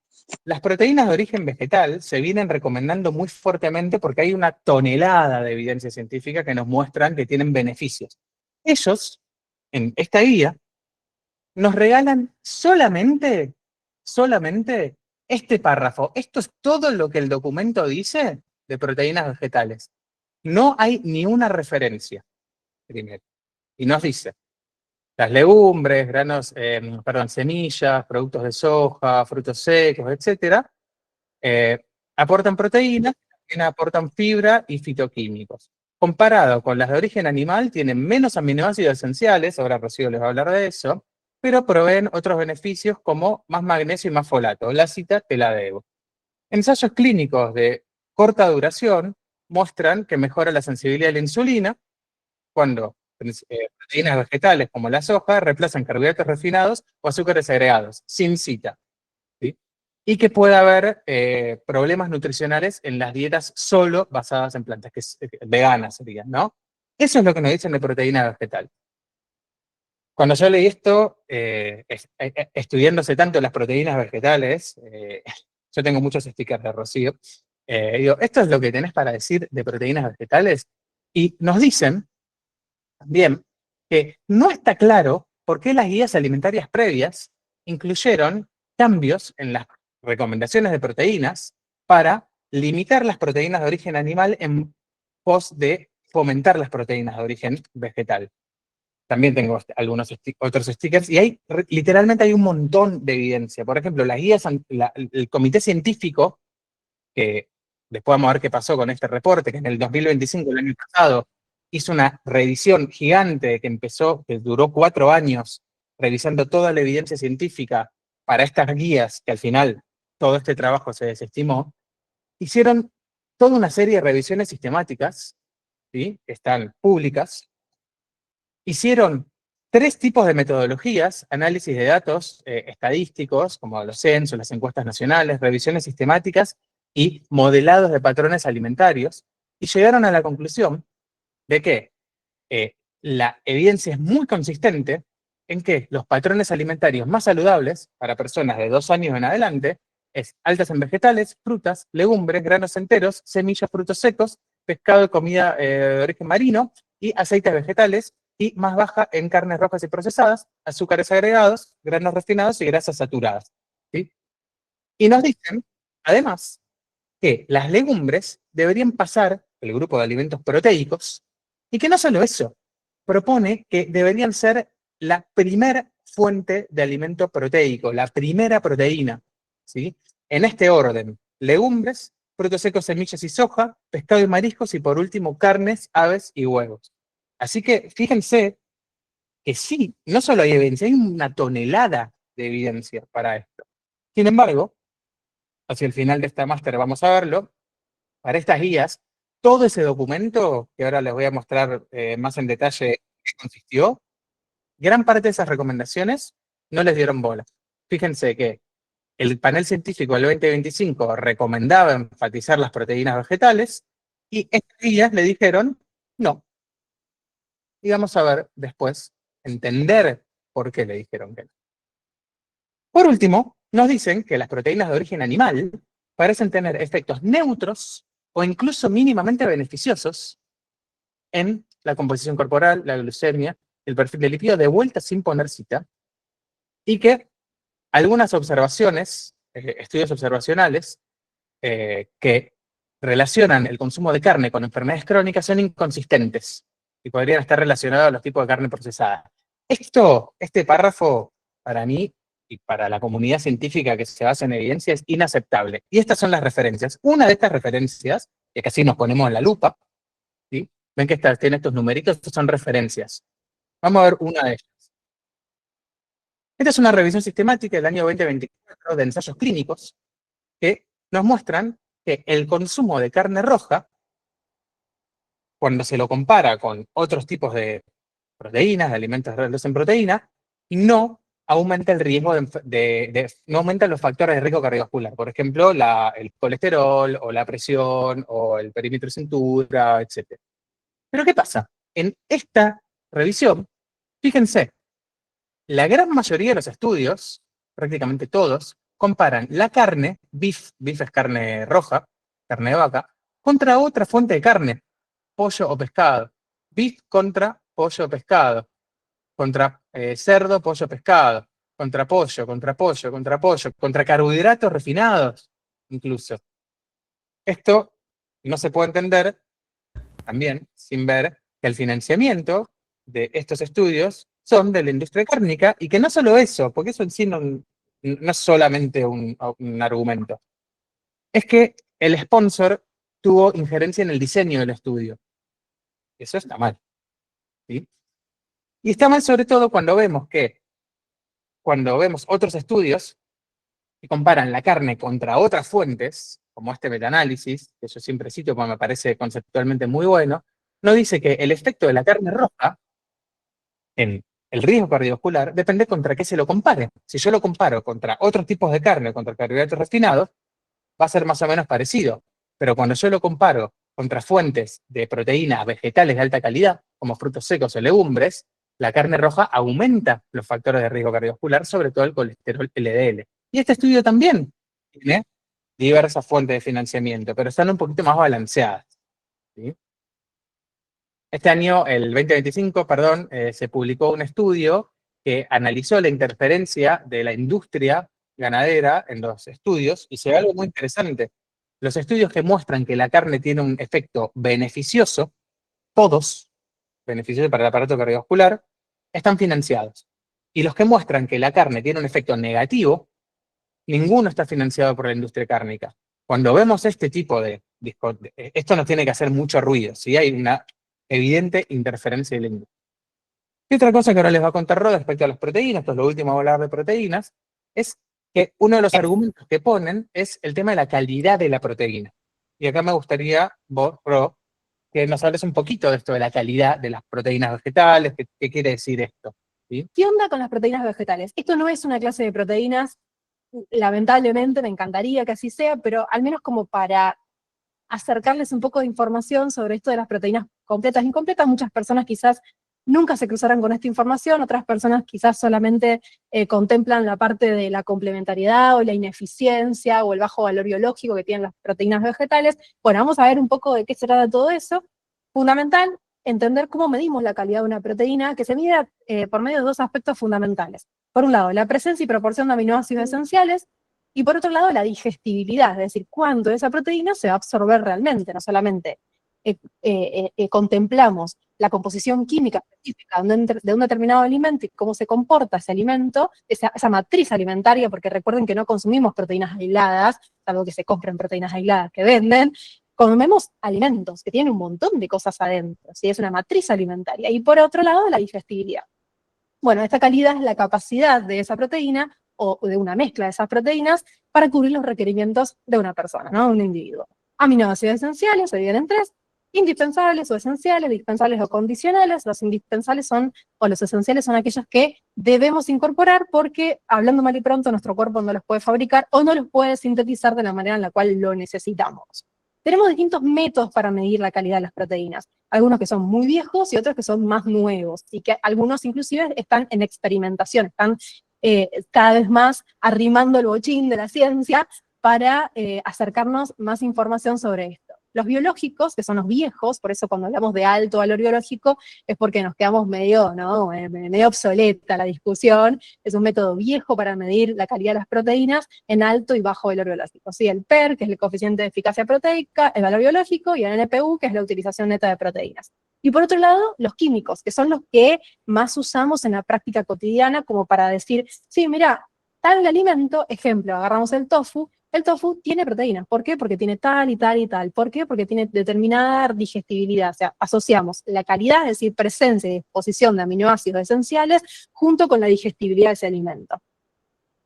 Las proteínas de origen vegetal se vienen recomendando muy fuertemente porque hay una tonelada de evidencia científica que nos muestran que tienen beneficios. Ellos, en esta guía, nos regalan solamente este párrafo. Esto es todo lo que el documento dice de proteínas vegetales. No hay ni una referencia, primero. Y nos dice, las legumbres, semillas, productos de soja, frutos secos, etcétera, aportan proteínas, también aportan fibra y fitoquímicos. Comparado con las de origen animal, tienen menos aminoácidos esenciales, ahora Rocío les va a hablar de eso, pero proveen otros beneficios como más magnesio y más folato. La cita te la debo. Ensayos clínicos de corta duración muestran que mejora la sensibilidad a la insulina cuando proteínas vegetales como la soja reemplazan carbohidratos refinados o azúcares agregados, sin cita. ¿Sí? Y que puede haber problemas nutricionales en las dietas solo basadas en plantas, que veganas serían, ¿no? Eso es lo que nos dicen de proteína vegetal. Cuando yo leí esto, estudiándose tanto las proteínas vegetales, yo tengo muchos stickers de Rocío, digo, esto es lo que tenés para decir de proteínas vegetales, y nos dicen también que no está claro por qué las guías alimentarias previas incluyeron cambios en las recomendaciones de proteínas para limitar las proteínas de origen animal en pos de fomentar las proteínas de origen vegetal. También tengo algunos otros stickers, y literalmente hay un montón de evidencia. Por ejemplo, las guías, el comité científico, que después vamos a ver qué pasó con este reporte, que en el 2025, el año pasado, hizo una revisión gigante que duró 4 años, revisando toda la evidencia científica para estas guías, que al final todo este trabajo se desestimó. Hicieron toda una serie de revisiones sistemáticas, ¿sí? Que están públicas. Hicieron 3 tipos de metodologías: análisis de datos estadísticos, como los censos, las encuestas nacionales, revisiones sistemáticas y modelados de patrones alimentarios, y llegaron a la conclusión de que la evidencia es muy consistente en que los patrones alimentarios más saludables para personas de 2 años en adelante es altas en vegetales, frutas, legumbres, granos enteros, semillas, frutos secos, pescado y comida de origen marino, y aceites vegetales, y más baja en carnes rojas y procesadas, azúcares agregados, granos refinados y grasas saturadas. ¿Sí? Y nos dicen, además, que las legumbres deberían pasar el grupo de alimentos proteicos y que no solo eso, propone que deberían ser la primera fuente de alimento proteico, la primera proteína, ¿sí? En este orden, legumbres, frutos secos, semillas y soja, pescado y mariscos y por último carnes, aves y huevos. Así que fíjense que sí, no solo hay evidencia, hay una tonelada de evidencia para esto. Sin embargo, hacia el final de esta máster vamos a verlo, para estas guías, todo ese documento, que ahora les voy a mostrar más en detalle qué consistió, gran parte de esas recomendaciones no les dieron bola. Fíjense que el panel científico del 2025 recomendaba enfatizar las proteínas vegetales y estas guías le dijeron no. Y vamos a ver después, entender por qué le dijeron que no. Por último, nos dicen que las proteínas de origen animal parecen tener efectos neutros o incluso mínimamente beneficiosos en la composición corporal, la glucemia, el perfil de lípido, de vuelta sin poner cita, y que algunas observaciones, estudios observacionales, que relacionan el consumo de carne con enfermedades crónicas son inconsistentes y podrían estar relacionados a los tipos de carne procesada. Este párrafo, para mí y para la comunidad científica que se basa en evidencia, es inaceptable. Y estas son las referencias. Una de estas referencias, y que así nos ponemos en la lupa, ¿sí? Ven que tiene estos numeritos, estas son referencias. Vamos a ver una de ellas. Esta es una revisión sistemática del año 2024 de ensayos clínicos que nos muestran que el consumo de carne roja, cuando se lo compara con otros tipos de proteínas, de alimentos ricos en proteína, no aumenta el riesgo no aumentan los factores de riesgo cardiovascular. Por ejemplo, el colesterol, o la presión, o el perímetro de cintura, etc. Pero ¿qué pasa? En esta revisión, fíjense, la gran mayoría de los estudios, prácticamente todos, comparan la carne, beef es carne roja, carne de vaca, contra otra fuente de carne, pollo o pescado. Beef contra pollo o pescado. Contra cerdo, pollo, pescado. Contra pollo, contra pollo, contra pollo. Contra carbohidratos refinados, incluso. Esto no se puede entender también sin ver que el financiamiento de estos estudios son de la industria cárnica y que no solo eso, porque eso en sí no es solamente un argumento, es que el sponsor tuvo injerencia en el diseño del estudio. Eso está mal, ¿sí? Y está mal sobre todo cuando vemos otros estudios que comparan la carne contra otras fuentes, como este metaanálisis, que yo siempre cito porque me parece conceptualmente muy bueno, nos dice que el efecto de la carne roja en el riesgo cardiovascular depende contra qué se lo compare. Si yo lo comparo contra otros tipos de carne, contra carbohidratos refinados, va a ser más o menos parecido. Pero cuando yo lo comparo contra fuentes de proteínas vegetales de alta calidad, como frutos secos o legumbres, la carne roja aumenta los factores de riesgo cardiovascular, sobre todo el colesterol LDL. Y este estudio también tiene diversas fuentes de financiamiento, pero están un poquito más balanceadas, ¿sí? Este año, el 2025, perdón, se publicó un estudio que analizó la interferencia de la industria ganadera en los estudios y se ve algo muy interesante. Los estudios que muestran que la carne tiene un efecto beneficioso, todos beneficiosos para el aparato cardiovascular, están financiados. Y los que muestran que la carne tiene un efecto negativo, ninguno está financiado por la industria cárnica. Cuando vemos este tipo esto nos tiene que hacer mucho ruido, ¿sí? Hay una evidente interferencia de la industria. Y otra cosa que ahora les va a contar Rod respecto a las proteínas, esto es lo último a hablar de proteínas, es que uno de los argumentos que ponen es el tema de la calidad de la proteína. Y acá me gustaría, vos, Rod, que nos hables un poquito de esto de la calidad de las proteínas vegetales, qué quiere decir esto, ¿sí? ¿Qué onda con las proteínas vegetales? Esto no es una clase de proteínas, lamentablemente, me encantaría que así sea, pero al menos como para acercarles un poco de información sobre esto de las proteínas completas e incompletas. Muchas personas quizás nunca se cruzarán con esta información, otras personas quizás solamente contemplan la parte de la complementariedad o la ineficiencia o el bajo valor biológico que tienen las proteínas vegetales. Bueno, vamos a ver un poco de qué se trata todo eso. Fundamental, entender cómo medimos la calidad de una proteína, que se mide por medio de dos aspectos fundamentales. Por un lado, la presencia y proporción de aminoácidos esenciales, Y por otro lado, la digestibilidad, es decir, cuánto de esa proteína se va a absorber realmente, no solamente contemplamos la composición química específica de un determinado alimento y cómo se comporta ese alimento, esa matriz alimentaria, porque recuerden que no consumimos proteínas aisladas, salvo que se compren proteínas aisladas que venden, comemos alimentos que tienen un montón de cosas adentro, ¿sí? Es una matriz alimentaria. Y por otro lado, la digestibilidad. Bueno, esta calidad es la capacidad de esa proteína o de una mezcla de esas proteínas para cubrir los requerimientos de una persona, ¿no? De un individuo. Aminoácidos esenciales se dividen en tres: indispensables o esenciales, dispensables o condicionales. Los indispensables son, o los esenciales son aquellos que debemos incorporar porque, hablando mal y pronto, nuestro cuerpo no los puede fabricar o no los puede sintetizar de la manera en la cual lo necesitamos. Tenemos distintos métodos para medir la calidad de las proteínas. Algunos que son muy viejos y otros que son más nuevos, y que algunos inclusive están en experimentación, están cada vez más arrimando el bochín de la ciencia para acercarnos más información sobre esto. Los biológicos, que son los viejos, por eso cuando hablamos de alto valor biológico, es porque nos quedamos medio, ¿no? medio obsoleta la discusión. Es un método viejo para medir la calidad de las proteínas en alto y bajo valor biológico. ¿Sí? El PER, que es el coeficiente de eficacia proteica, el valor biológico, y el NPU, que es la utilización neta de proteínas. Y por otro lado, los químicos, que son los que más usamos en la práctica cotidiana, como para decir, sí, mira, tal alimento, ejemplo, agarramos el tofu tiene proteínas. ¿Por qué? Porque tiene tal y tal y tal. ¿Por qué? Porque tiene determinada digestibilidad. O sea, asociamos la calidad, es decir, presencia y disposición de aminoácidos esenciales, junto con la digestibilidad de ese alimento.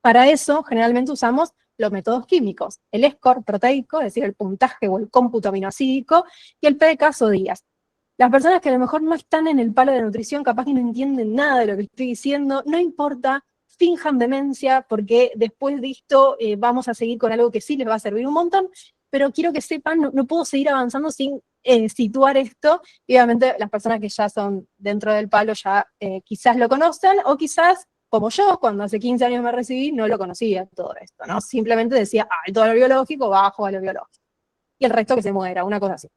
Para eso, generalmente usamos los métodos químicos: el score proteico, es decir, el puntaje o el cómputo aminoácido, y el PDCA o días. Las personas que a lo mejor no están en el palo de nutrición, capaz que no entienden nada de lo que estoy diciendo, no importa, finjan demencia, porque después de esto vamos a seguir con algo que sí les va a servir un montón, pero quiero que sepan, no puedo seguir avanzando sin situar esto, y obviamente las personas que ya son dentro del palo ya quizás lo conocen, o quizás, como yo, cuando hace 15 años me recibí, no lo conocía todo esto, ¿no? Simplemente decía, alto valor biológico, bajo valor biológico, y el resto que se muera, una cosa así.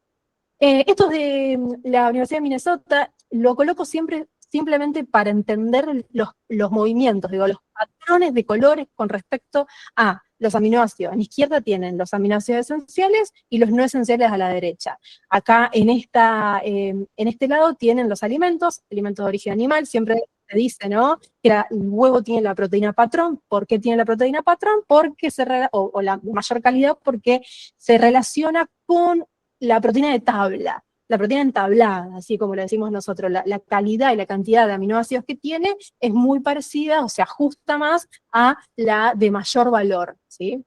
Esto de la Universidad de Minnesota lo coloco simplemente para entender los movimientos, digo, los patrones de colores con respecto a los aminoácidos. A la izquierda tienen los aminoácidos esenciales y los no esenciales a la derecha. Acá en este lado tienen los alimentos de origen animal. Siempre se dice, ¿no?, que el huevo tiene la proteína patrón. ¿Por qué tiene la proteína patrón? Porque o la mayor calidad, porque se relaciona con la proteína de tabla, la proteína entablada, así como le decimos nosotros. La calidad y la cantidad de aminoácidos que tiene es muy parecida, o se ajusta más a la de mayor valor, ¿sí?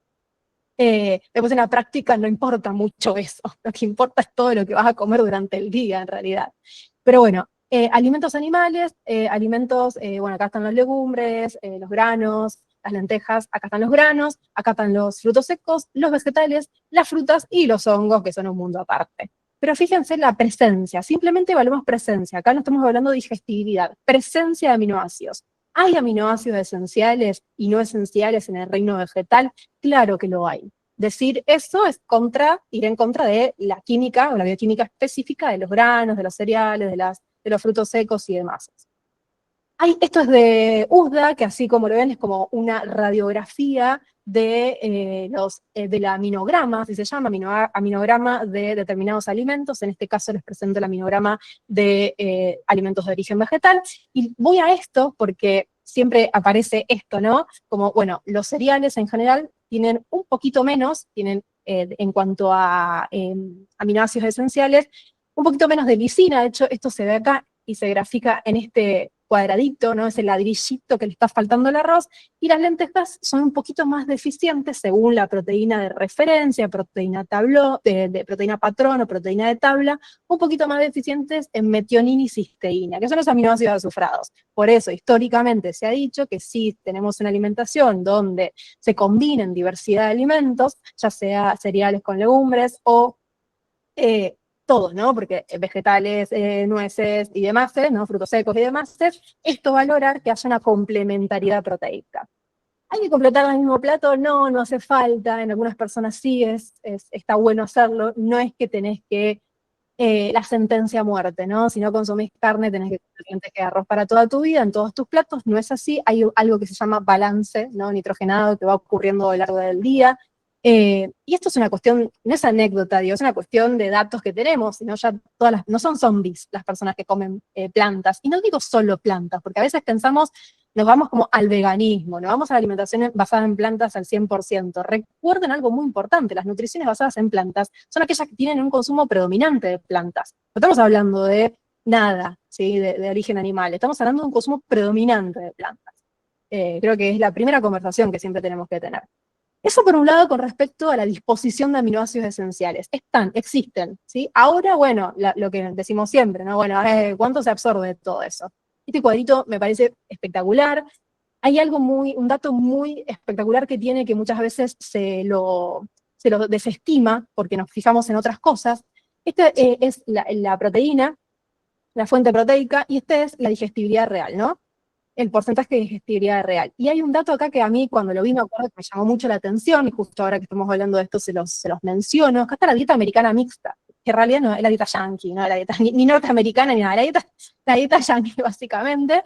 Después en la práctica no importa mucho eso, lo que importa es todo lo que vas a comer durante el día, en realidad. Pero bueno, alimentos animales, bueno, acá están las legumbres, los granos, las lentejas, acá están los granos, acá están los frutos secos, los vegetales, las frutas y los hongos, que son un mundo aparte. Pero fíjense la presencia, simplemente evaluamos presencia. Acá no estamos hablando de digestibilidad, presencia de aminoácidos. ¿Hay aminoácidos esenciales y no esenciales en el reino vegetal? Claro que lo hay. Decir eso es ir en contra de la química o la bioquímica específica de los granos, de los cereales, de los frutos secos y demás. Esto es de USDA, que así como lo ven es como una radiografía del aminograma, así se llama, aminograma de determinados alimentos. En este caso les presento el aminograma de alimentos de origen vegetal. Y voy a esto porque siempre aparece esto, ¿no? Como, bueno, los cereales en general tienen un poquito menos, en cuanto a aminoácidos esenciales, un poquito menos de lisina. De hecho, esto se ve acá y se grafica en este cuadradito, ¿no? Ese ladrillito que le está faltando al arroz, y las lentejas son un poquito más deficientes según la proteína de referencia, proteína de proteína patrón o proteína de tabla, un poquito más deficientes en metionina y cisteína, que son los aminoácidos azufrados. Por eso, históricamente se ha dicho que si tenemos una alimentación donde se combinen diversidad de alimentos, ya sea cereales con legumbres o todos, ¿no? Porque vegetales, nueces y demás, ¿no? Frutos secos y demás, esto va a lograr que haya una complementariedad proteica. ¿Hay que completar el mismo plato? No, no hace falta. En algunas personas sí está bueno hacerlo. No es que tenés que la sentencia a muerte, ¿no? Si no consumís carne, tenés que comer lentejas de arroz para toda tu vida, en todos tus platos. No es así. Hay algo que se llama balance, ¿no? Nitrogenado, que va ocurriendo a lo largo del día. Y esto es una cuestión, no es anécdota, digo, es una cuestión de datos que tenemos, sino ya no son zombies las personas que comen plantas. Y no digo solo plantas, porque a veces pensamos, nos vamos como al veganismo, nos vamos a la alimentación basada en plantas al 100%. Recuerden algo muy importante, las nutriciones basadas en plantas son aquellas que tienen un consumo predominante de plantas. No estamos hablando de nada, ¿sí? de origen animal, estamos hablando de un consumo predominante de plantas. Creo que es la primera conversación que siempre tenemos que tener. Eso por un lado con respecto a la disposición de aminoácidos esenciales. Existen, ¿sí? Ahora, bueno, lo que decimos siempre, ¿no? Bueno, ¿cuánto se absorbe de todo eso? Este cuadrito me parece espectacular. Hay un dato muy espectacular que tiene que muchas veces se lo desestima porque nos fijamos en otras cosas. Esta es la proteína, la fuente proteica, y esta es la digestibilidad real, ¿no? El porcentaje de digestibilidad real. Y hay un dato acá que a mí cuando lo vi me acuerdo que me llamó mucho la atención, y justo ahora que estamos hablando de esto se los menciono. Acá está la dieta americana mixta, que en realidad no es la dieta yankee, no es la dieta ni norteamericana ni nada, la dieta yankee básicamente,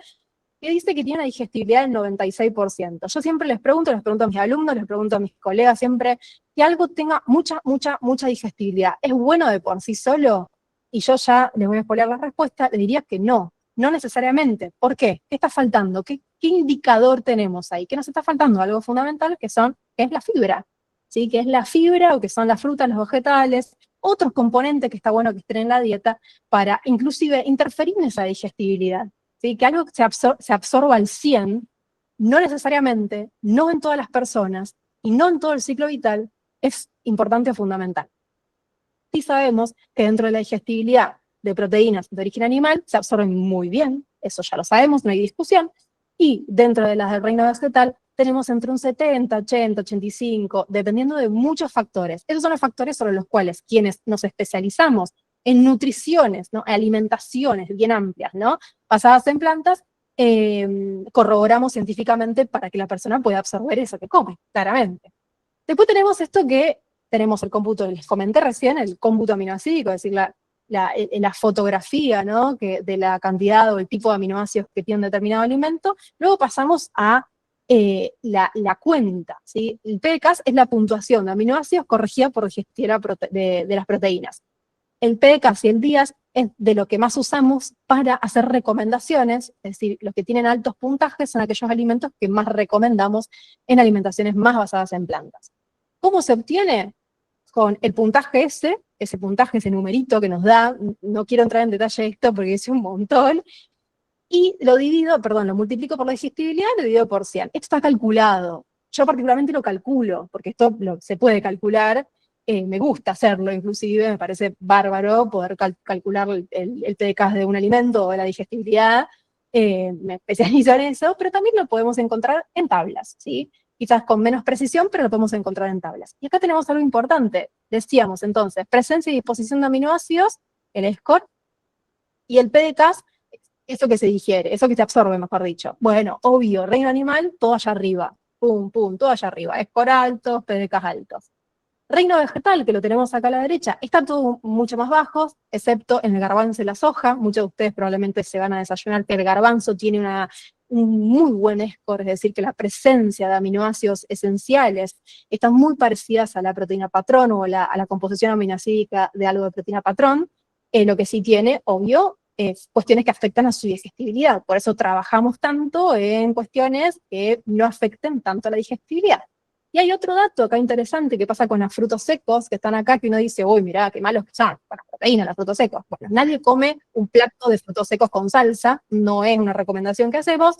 que dice que tiene una digestibilidad del 96%. Yo siempre les pregunto a mis alumnos, les pregunto a mis colegas siempre, que algo tenga mucha digestibilidad. ¿Es bueno de por sí solo? Y yo ya les voy a spoiler la respuesta, le diría que no. No necesariamente. ¿Por qué? ¿Qué está faltando? ¿Qué indicador tenemos ahí? ¿Qué nos está faltando? Algo fundamental que es la fibra, ¿sí? Que es la fibra, o que son las frutas, los vegetales, otros componentes que está bueno que estén en la dieta para inclusive interferir en esa digestibilidad, ¿sí? Que algo se absorba al 100, no necesariamente, no en todas las personas y no en todo el ciclo vital, es importante o fundamental. Sí sabemos que dentro de la digestibilidad de proteínas de origen animal se absorben muy bien, eso ya lo sabemos, no hay discusión, y dentro de las del reino vegetal tenemos entre un 70, 80, 85, dependiendo de muchos factores. Esos son los factores sobre los cuales quienes nos especializamos en nutriciones, ¿no? Alimentaciones bien amplias, ¿no? Basadas en plantas, corroboramos científicamente para que la persona pueda absorber eso que come, claramente. Después tenemos esto que tenemos el cómputo, les comenté recién, el cómputo aminoácido, es decir, la fotografía, ¿no? de la cantidad o el tipo de aminoácidos que tiene un determinado alimento. Luego pasamos a la cuenta, ¿sí? El PDCAAS es la puntuación de aminoácidos corregida por digestión de las proteínas. El PDCAAS y el DIAS es de lo que más usamos para hacer recomendaciones, es decir, los que tienen altos puntajes son aquellos alimentos que más recomendamos en alimentaciones más basadas en plantas. ¿Cómo se obtiene? Con el puntaje ese puntaje, ese numerito que nos da, no quiero entrar en detalle de esto porque es un montón, y lo multiplico por la digestibilidad, lo divido por 100. Esto está calculado. Yo particularmente lo calculo, porque esto se puede calcular, me gusta hacerlo inclusive, me parece bárbaro poder calcular el PDCAAS de un alimento o de la digestibilidad, me especializo en eso, pero también lo podemos encontrar en tablas, ¿sí? Quizás con menos precisión, pero lo podemos encontrar en tablas. Y acá tenemos algo importante. Decíamos entonces, presencia y disposición de aminoácidos, el score, y el PDCAAS, eso que se digiere, eso que se absorbe, mejor dicho. Bueno, obvio, reino animal, todo allá arriba. Pum, pum, todo allá arriba. Score altos, PDCAAS altos. Reino vegetal, que lo tenemos acá a la derecha, está todo mucho más bajos, excepto en el garbanzo y la soja. Muchos de ustedes probablemente se van a desayunar que el garbanzo tiene un muy buen score, es decir, que la presencia de aminoácidos esenciales están muy parecidas a la proteína patrón o a la composición aminoácidica de algo de proteína patrón. Lo que sí tiene, obvio, cuestiones que afectan a su digestibilidad. Por eso trabajamos tanto en cuestiones que no afecten tanto a la digestibilidad. Y hay otro dato acá interesante que pasa con los frutos secos que están acá, que uno dice, uy, mirá, qué malos que son, con las proteínas, los frutos secos. Bueno, nadie come un plato de frutos secos con salsa, no es una recomendación que hacemos.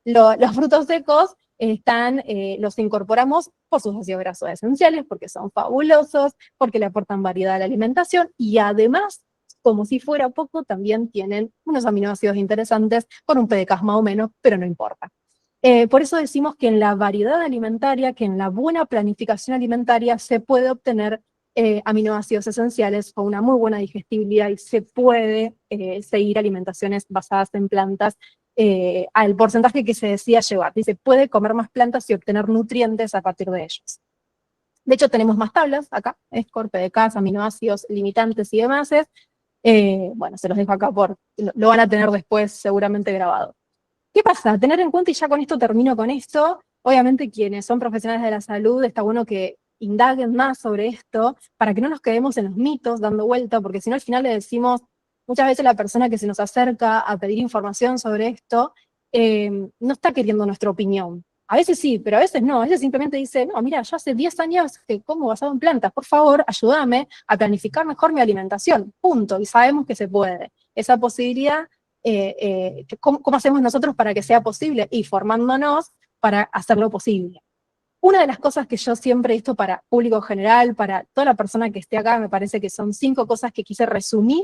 Los frutos secos los incorporamos por sus ácidos grasos esenciales, porque son fabulosos, porque le aportan variedad a la alimentación, y además, como si fuera poco, también tienen unos aminoácidos interesantes con un PDCAAS más o menos, pero no importa. Por eso decimos que en la variedad alimentaria, que en la buena planificación alimentaria se puede obtener aminoácidos esenciales con una muy buena digestibilidad, y se puede seguir alimentaciones basadas en plantas al porcentaje que se decía llevar. Dice, puede comer más plantas y obtener nutrientes a partir de ellos. De hecho, tenemos más tablas acá, score, PDCAAS, aminoácidos, limitantes y demás. Bueno, se los dejo acá lo van a tener después seguramente grabado. ¿Qué pasa? Tener en cuenta, y ya con esto termino con esto, obviamente quienes son profesionales de la salud, está bueno que indaguen más sobre esto para que no nos quedemos en los mitos dando vuelta, porque si no al final le decimos, muchas veces la persona que se nos acerca a pedir información sobre esto, no está queriendo nuestra opinión. A veces sí, pero a veces no. A veces simplemente dice, no, mira, yo hace 10 años que como basado en plantas, por favor, ayúdame a planificar mejor mi alimentación. Punto. Y sabemos que se puede. Esa posibilidad, ¿cómo hacemos nosotros para que sea posible? Y formándonos para hacerlo posible. Una de las cosas que yo siempre, esto para público general, para toda la persona que esté acá, me parece que son 5 cosas que quise resumir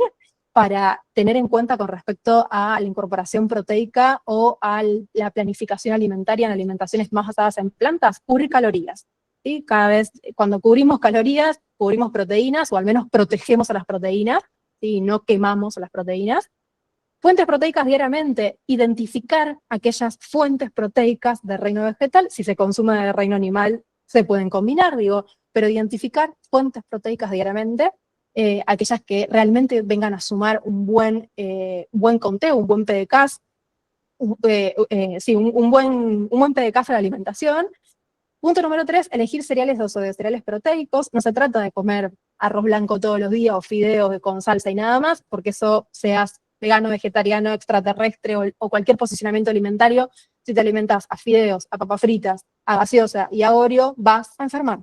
para tener en cuenta con respecto a la incorporación proteica o a la planificación alimentaria en alimentaciones más basadas en plantas, cubrir calorías. ¿Sí? Cada vez, cuando cubrimos calorías, cubrimos proteínas, o al menos protegemos a las proteínas, ¿sí? No quemamos a las proteínas. Fuentes proteicas diariamente, identificar aquellas fuentes proteicas de reino vegetal, si se consume de reino animal se pueden combinar, digo, pero identificar fuentes proteicas diariamente, aquellas que realmente vengan a sumar un buen conteo, un buen PDCAS, sí, un buen PDCAS a la alimentación. Punto número 3, elegir cereales o cereales proteicos. No se trata de comer arroz blanco todos los días o fideos con salsa y nada más, porque eso seas vegano, vegetariano, extraterrestre o cualquier posicionamiento alimentario. Si te alimentas a fideos, a papas fritas, a gaseosa y a Oreo, vas a enfermar.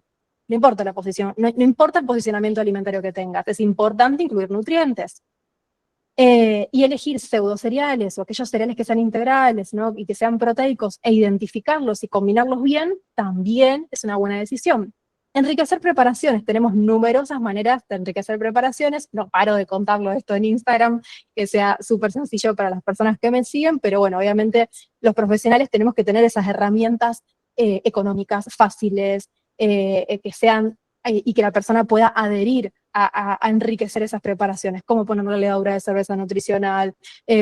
No importa la posición, no importa el posicionamiento alimentario que tengas, es importante incluir nutrientes. Y elegir pseudocereales o aquellos cereales que sean integrales, ¿no? Y que sean proteicos e identificarlos y combinarlos bien, también es una buena decisión. Enriquecer preparaciones, tenemos numerosas maneras de enriquecer preparaciones, no paro de contarlo esto en Instagram, que sea súper sencillo para las personas que me siguen, pero bueno, obviamente los profesionales tenemos que tener esas herramientas económicas, fáciles, que sean, y que la persona pueda adherir a enriquecer esas preparaciones, como ponerle levadura de cerveza nutricional,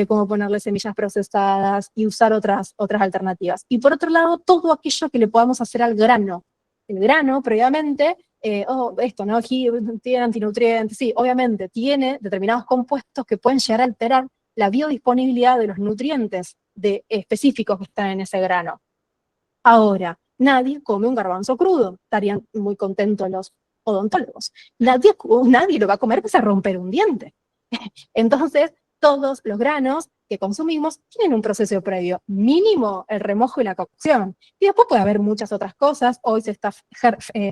como ponerle semillas procesadas y usar otras alternativas. Y por otro lado, todo aquello que le podamos hacer al grano. El grano, previamente, esto, ¿no? Aquí tiene antinutrientes, sí, obviamente, tiene determinados compuestos que pueden llegar a alterar la biodisponibilidad de los nutrientes específicos que están en ese grano. Ahora, nadie come un garbanzo crudo, estarían muy contentos los odontólogos. Nadie lo va a comer para romper un diente. Entonces, todos los granos que consumimos tienen un proceso previo, mínimo el remojo y la cocción. Y después puede haber muchas otras cosas, hoy se está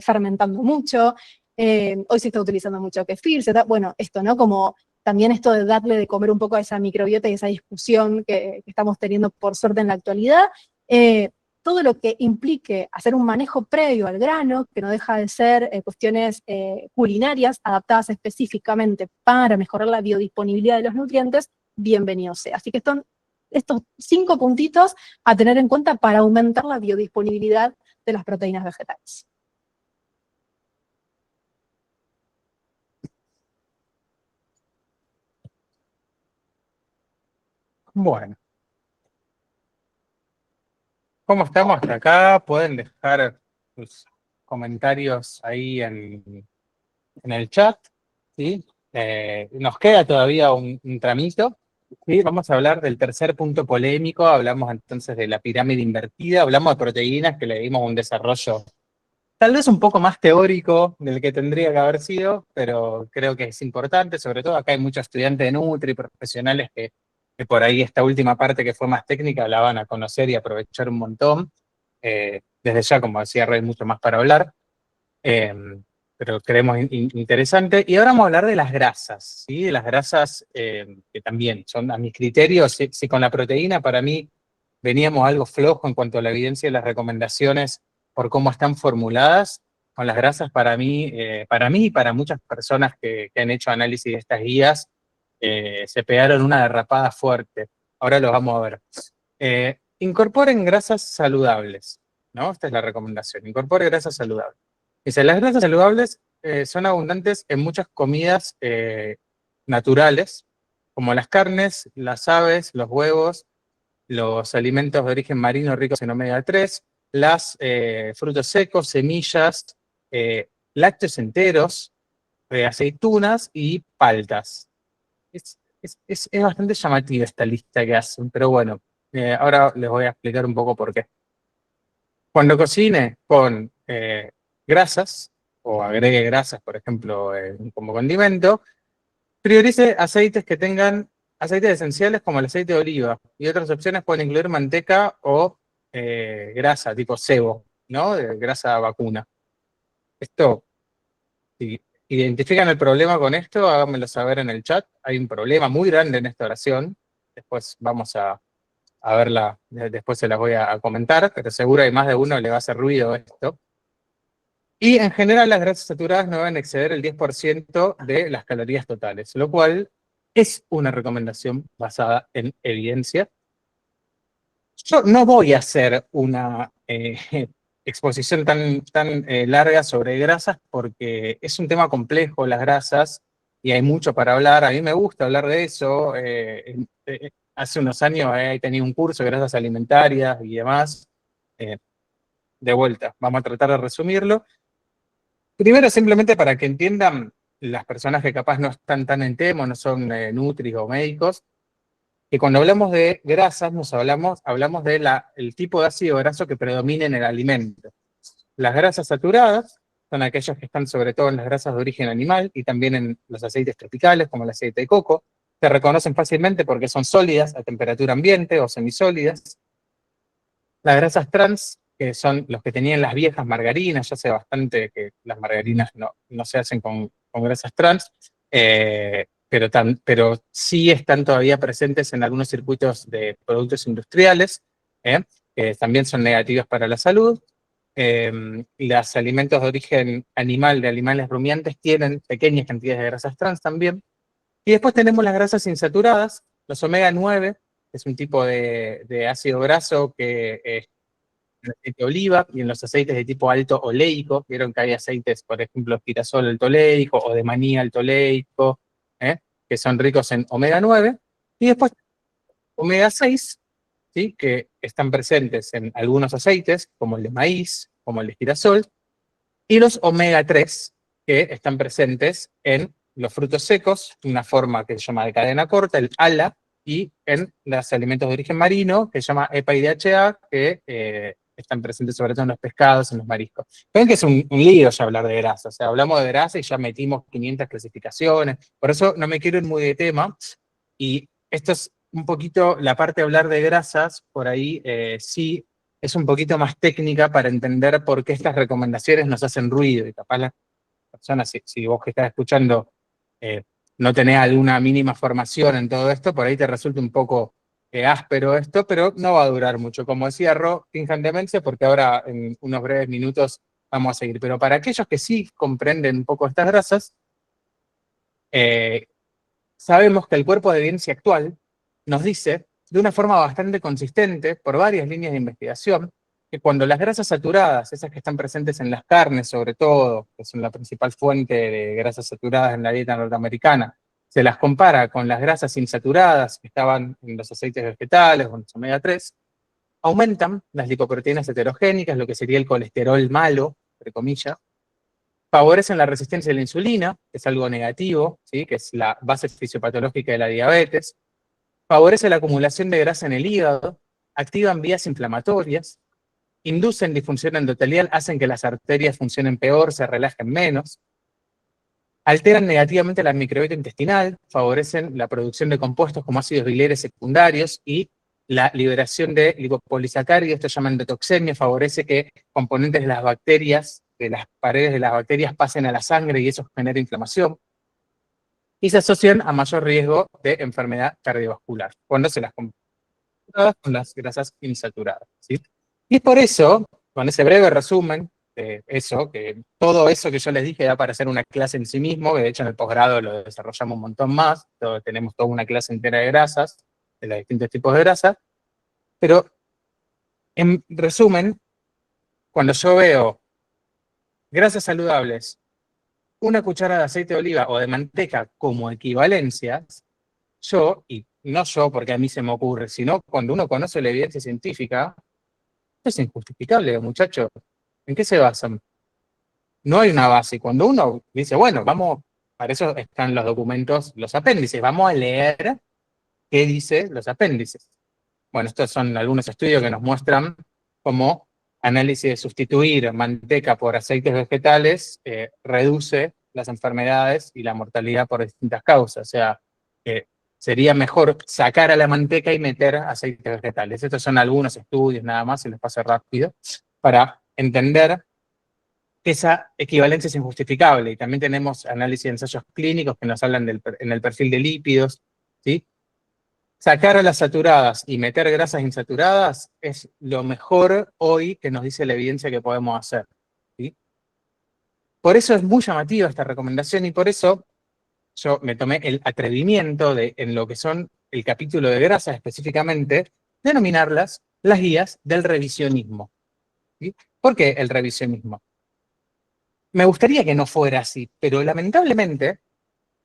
fermentando mucho, hoy se está utilizando mucho kefir, bueno, esto, ¿no? Como también esto de darle de comer un poco a esa microbiota y esa discusión que estamos teniendo por suerte en la actualidad, todo lo que implique hacer un manejo previo al grano, que no deja de ser cuestiones culinarias adaptadas específicamente para mejorar la biodisponibilidad de los nutrientes, bienvenido sea. Así que son estos 5 puntitos a tener en cuenta para aumentar la biodisponibilidad de las proteínas vegetales. Bueno, ¿cómo estamos hasta acá? Pueden dejar sus comentarios ahí en el chat, ¿sí? Nos queda todavía un tramito, ¿sí? Vamos a hablar del tercer punto polémico, hablamos entonces de la pirámide invertida, hablamos de proteínas que le dimos un desarrollo tal vez un poco más teórico del que tendría que haber sido, pero creo que es importante, sobre todo acá hay muchos estudiantes de Nutri, profesionales que por ahí esta última parte que fue más técnica la van a conocer y aprovechar un montón. Desde ya, como decía Rey, mucho más para hablar. Pero creemos interesante. Y ahora vamos a hablar de las grasas, ¿sí? De las grasas que también son, a mis criterios, si con la proteína para mí veníamos algo flojo en cuanto a la evidencia y las recomendaciones por cómo están formuladas, con las grasas para mí y para muchas personas que han hecho análisis de estas guías, se pegaron una derrapada fuerte. Ahora lo vamos a ver. Incorporen grasas saludables, ¿no? Esta es la recomendación, incorpore grasas saludables. Dice, las grasas saludables son abundantes en muchas comidas naturales, como las carnes, las aves, los huevos, los alimentos de origen marino ricos en omega 3, las frutos secos, semillas, lácteos enteros, aceitunas y paltas. es bastante llamativa esta lista que hacen, pero bueno, ahora les voy a explicar un poco por qué. Cuando cocine con grasas, o agregue grasas, por ejemplo, como condimento, priorice aceites que tengan aceites esenciales como el aceite de oliva, y otras opciones pueden incluir manteca o grasa tipo sebo, ¿no? Grasa vacuna. Esto, si identifican el problema con esto, háganmelo saber en el chat. Hay un problema muy grande en esta oración. Después vamos a verla, después se las voy a comentar, pero seguro hay más de uno le va a hacer ruido esto. Y en general las grasas saturadas no deben exceder el 10% de las calorías totales, lo cual es una recomendación basada en evidencia. Yo no voy a hacer una exposición tan larga sobre grasas porque es un tema complejo las grasas y hay mucho para hablar. A mí me gusta hablar de eso. Hace unos años he tenido un curso de grasas alimentarias y demás. De vuelta, vamos a tratar de resumirlo. Primero, simplemente para que entiendan las personas que capaz no están tan en tema, no son nutris o médicos, que cuando hablamos de grasas, hablamos de el tipo de ácido graso que predomina en el alimento. Las grasas saturadas son aquellas que están sobre todo en las grasas de origen animal y también en los aceites tropicales, como el aceite de coco. Se reconocen fácilmente porque son sólidas a temperatura ambiente o semisólidas. Las grasas trans, que son los que tenían las viejas margarinas, ya hace bastante que las margarinas no se hacen con grasas trans, pero sí están todavía presentes en algunos circuitos de productos industriales, que también son negativos para la salud. Los alimentos de origen animal, de animales rumiantes, tienen pequeñas cantidades de grasas trans también. Y después tenemos las grasas insaturadas, los omega 9, que es un tipo de ácido graso que en el aceite de oliva y en los aceites de tipo alto oleico. Vieron que hay aceites, por ejemplo, girasol alto oleico o de maní alto oleico, que son ricos en omega 9. Y después omega 6, ¿sí? Que están presentes en algunos aceites, como el de maíz, como el de girasol, y los omega 3, que están presentes en los frutos secos, una forma que se llama de cadena corta, el ALA, y en los alimentos de origen marino, que se llama EPA y DHA, que están presentes sobre todo en los pescados, en los mariscos. Ven que es un lío ya hablar de grasa, o sea, hablamos de grasa y ya metimos 500 clasificaciones, por eso no me quiero ir muy de tema, y esto es un poquito la parte de hablar de grasas, por ahí sí es un poquito más técnica para entender por qué estas recomendaciones nos hacen ruido, y capaz las personas, si vos que estás escuchando no tenés alguna mínima formación en todo esto, por ahí te resulta un poco áspero esto, pero no va a durar mucho. Como decía Ro, finjan demencia, porque ahora en unos breves minutos vamos a seguir. Pero para aquellos que sí comprenden un poco estas grasas, sabemos que el cuerpo de evidencia actual nos dice, de una forma bastante consistente, por varias líneas de investigación, que cuando las grasas saturadas, esas que están presentes en las carnes sobre todo, que son la principal fuente de grasas saturadas en la dieta norteamericana, se las compara con las grasas insaturadas que estaban en los aceites vegetales o en los omega 3, aumentan las lipoproteínas heterogénicas, lo que sería el colesterol malo, entre comillas, favorecen la resistencia a la insulina, que es algo negativo, ¿sí? Que es la base fisiopatológica de la diabetes, favorece la acumulación de grasa en el hígado, activan vías inflamatorias, inducen disfunción endotelial, hacen que las arterias funcionen peor, se relajen menos, alteran negativamente la microbiota intestinal, favorecen la producción de compuestos como ácidos biliares secundarios y la liberación de lipopolisacáridos, esto se llama endotoxemia, favorece que componentes de las bacterias, de las paredes de las bacterias pasen a la sangre y eso genera inflamación. Y se asocian a mayor riesgo de enfermedad cardiovascular, cuando se las compara con las grasas insaturadas, ¿sí? Y es por eso, con ese breve resumen, que todo eso que yo les dije da para hacer una clase en sí mismo, que de hecho en el posgrado lo desarrollamos un montón más, tenemos toda una clase entera de grasas, de los distintos tipos de grasas, pero en resumen, cuando yo veo grasas saludables, una cuchara de aceite de oliva o de manteca como equivalencias, y no yo porque a mí se me ocurre, sino cuando uno conoce la evidencia científica, es injustificable, muchachos. ¿En qué se basan? No hay una base. Cuando uno dice, bueno, vamos Para eso están los documentos, los apéndices. Vamos a leer qué dice los apéndices. Bueno, estos son algunos estudios que nos muestran cómo análisis de sustituir manteca por aceites vegetales reduce las enfermedades y la mortalidad por distintas causas. O sea, sería mejor sacar a la manteca y meter aceites vegetales. Estos son algunos estudios nada más, se les paso rápido, para entender que esa equivalencia es injustificable. Y también tenemos análisis de ensayos clínicos que nos hablan en el perfil de lípidos, ¿sí? Sacar a las saturadas y meter grasas insaturadas es lo mejor hoy que nos dice la evidencia que podemos hacer, ¿sí? Por eso es muy llamativa esta recomendación y por eso yo me tomé el atrevimiento de, en lo que son el capítulo de grasas específicamente, denominarlas las guías del revisionismo, ¿sí? ¿Por qué el revisionismo? Me gustaría que no fuera así, pero lamentablemente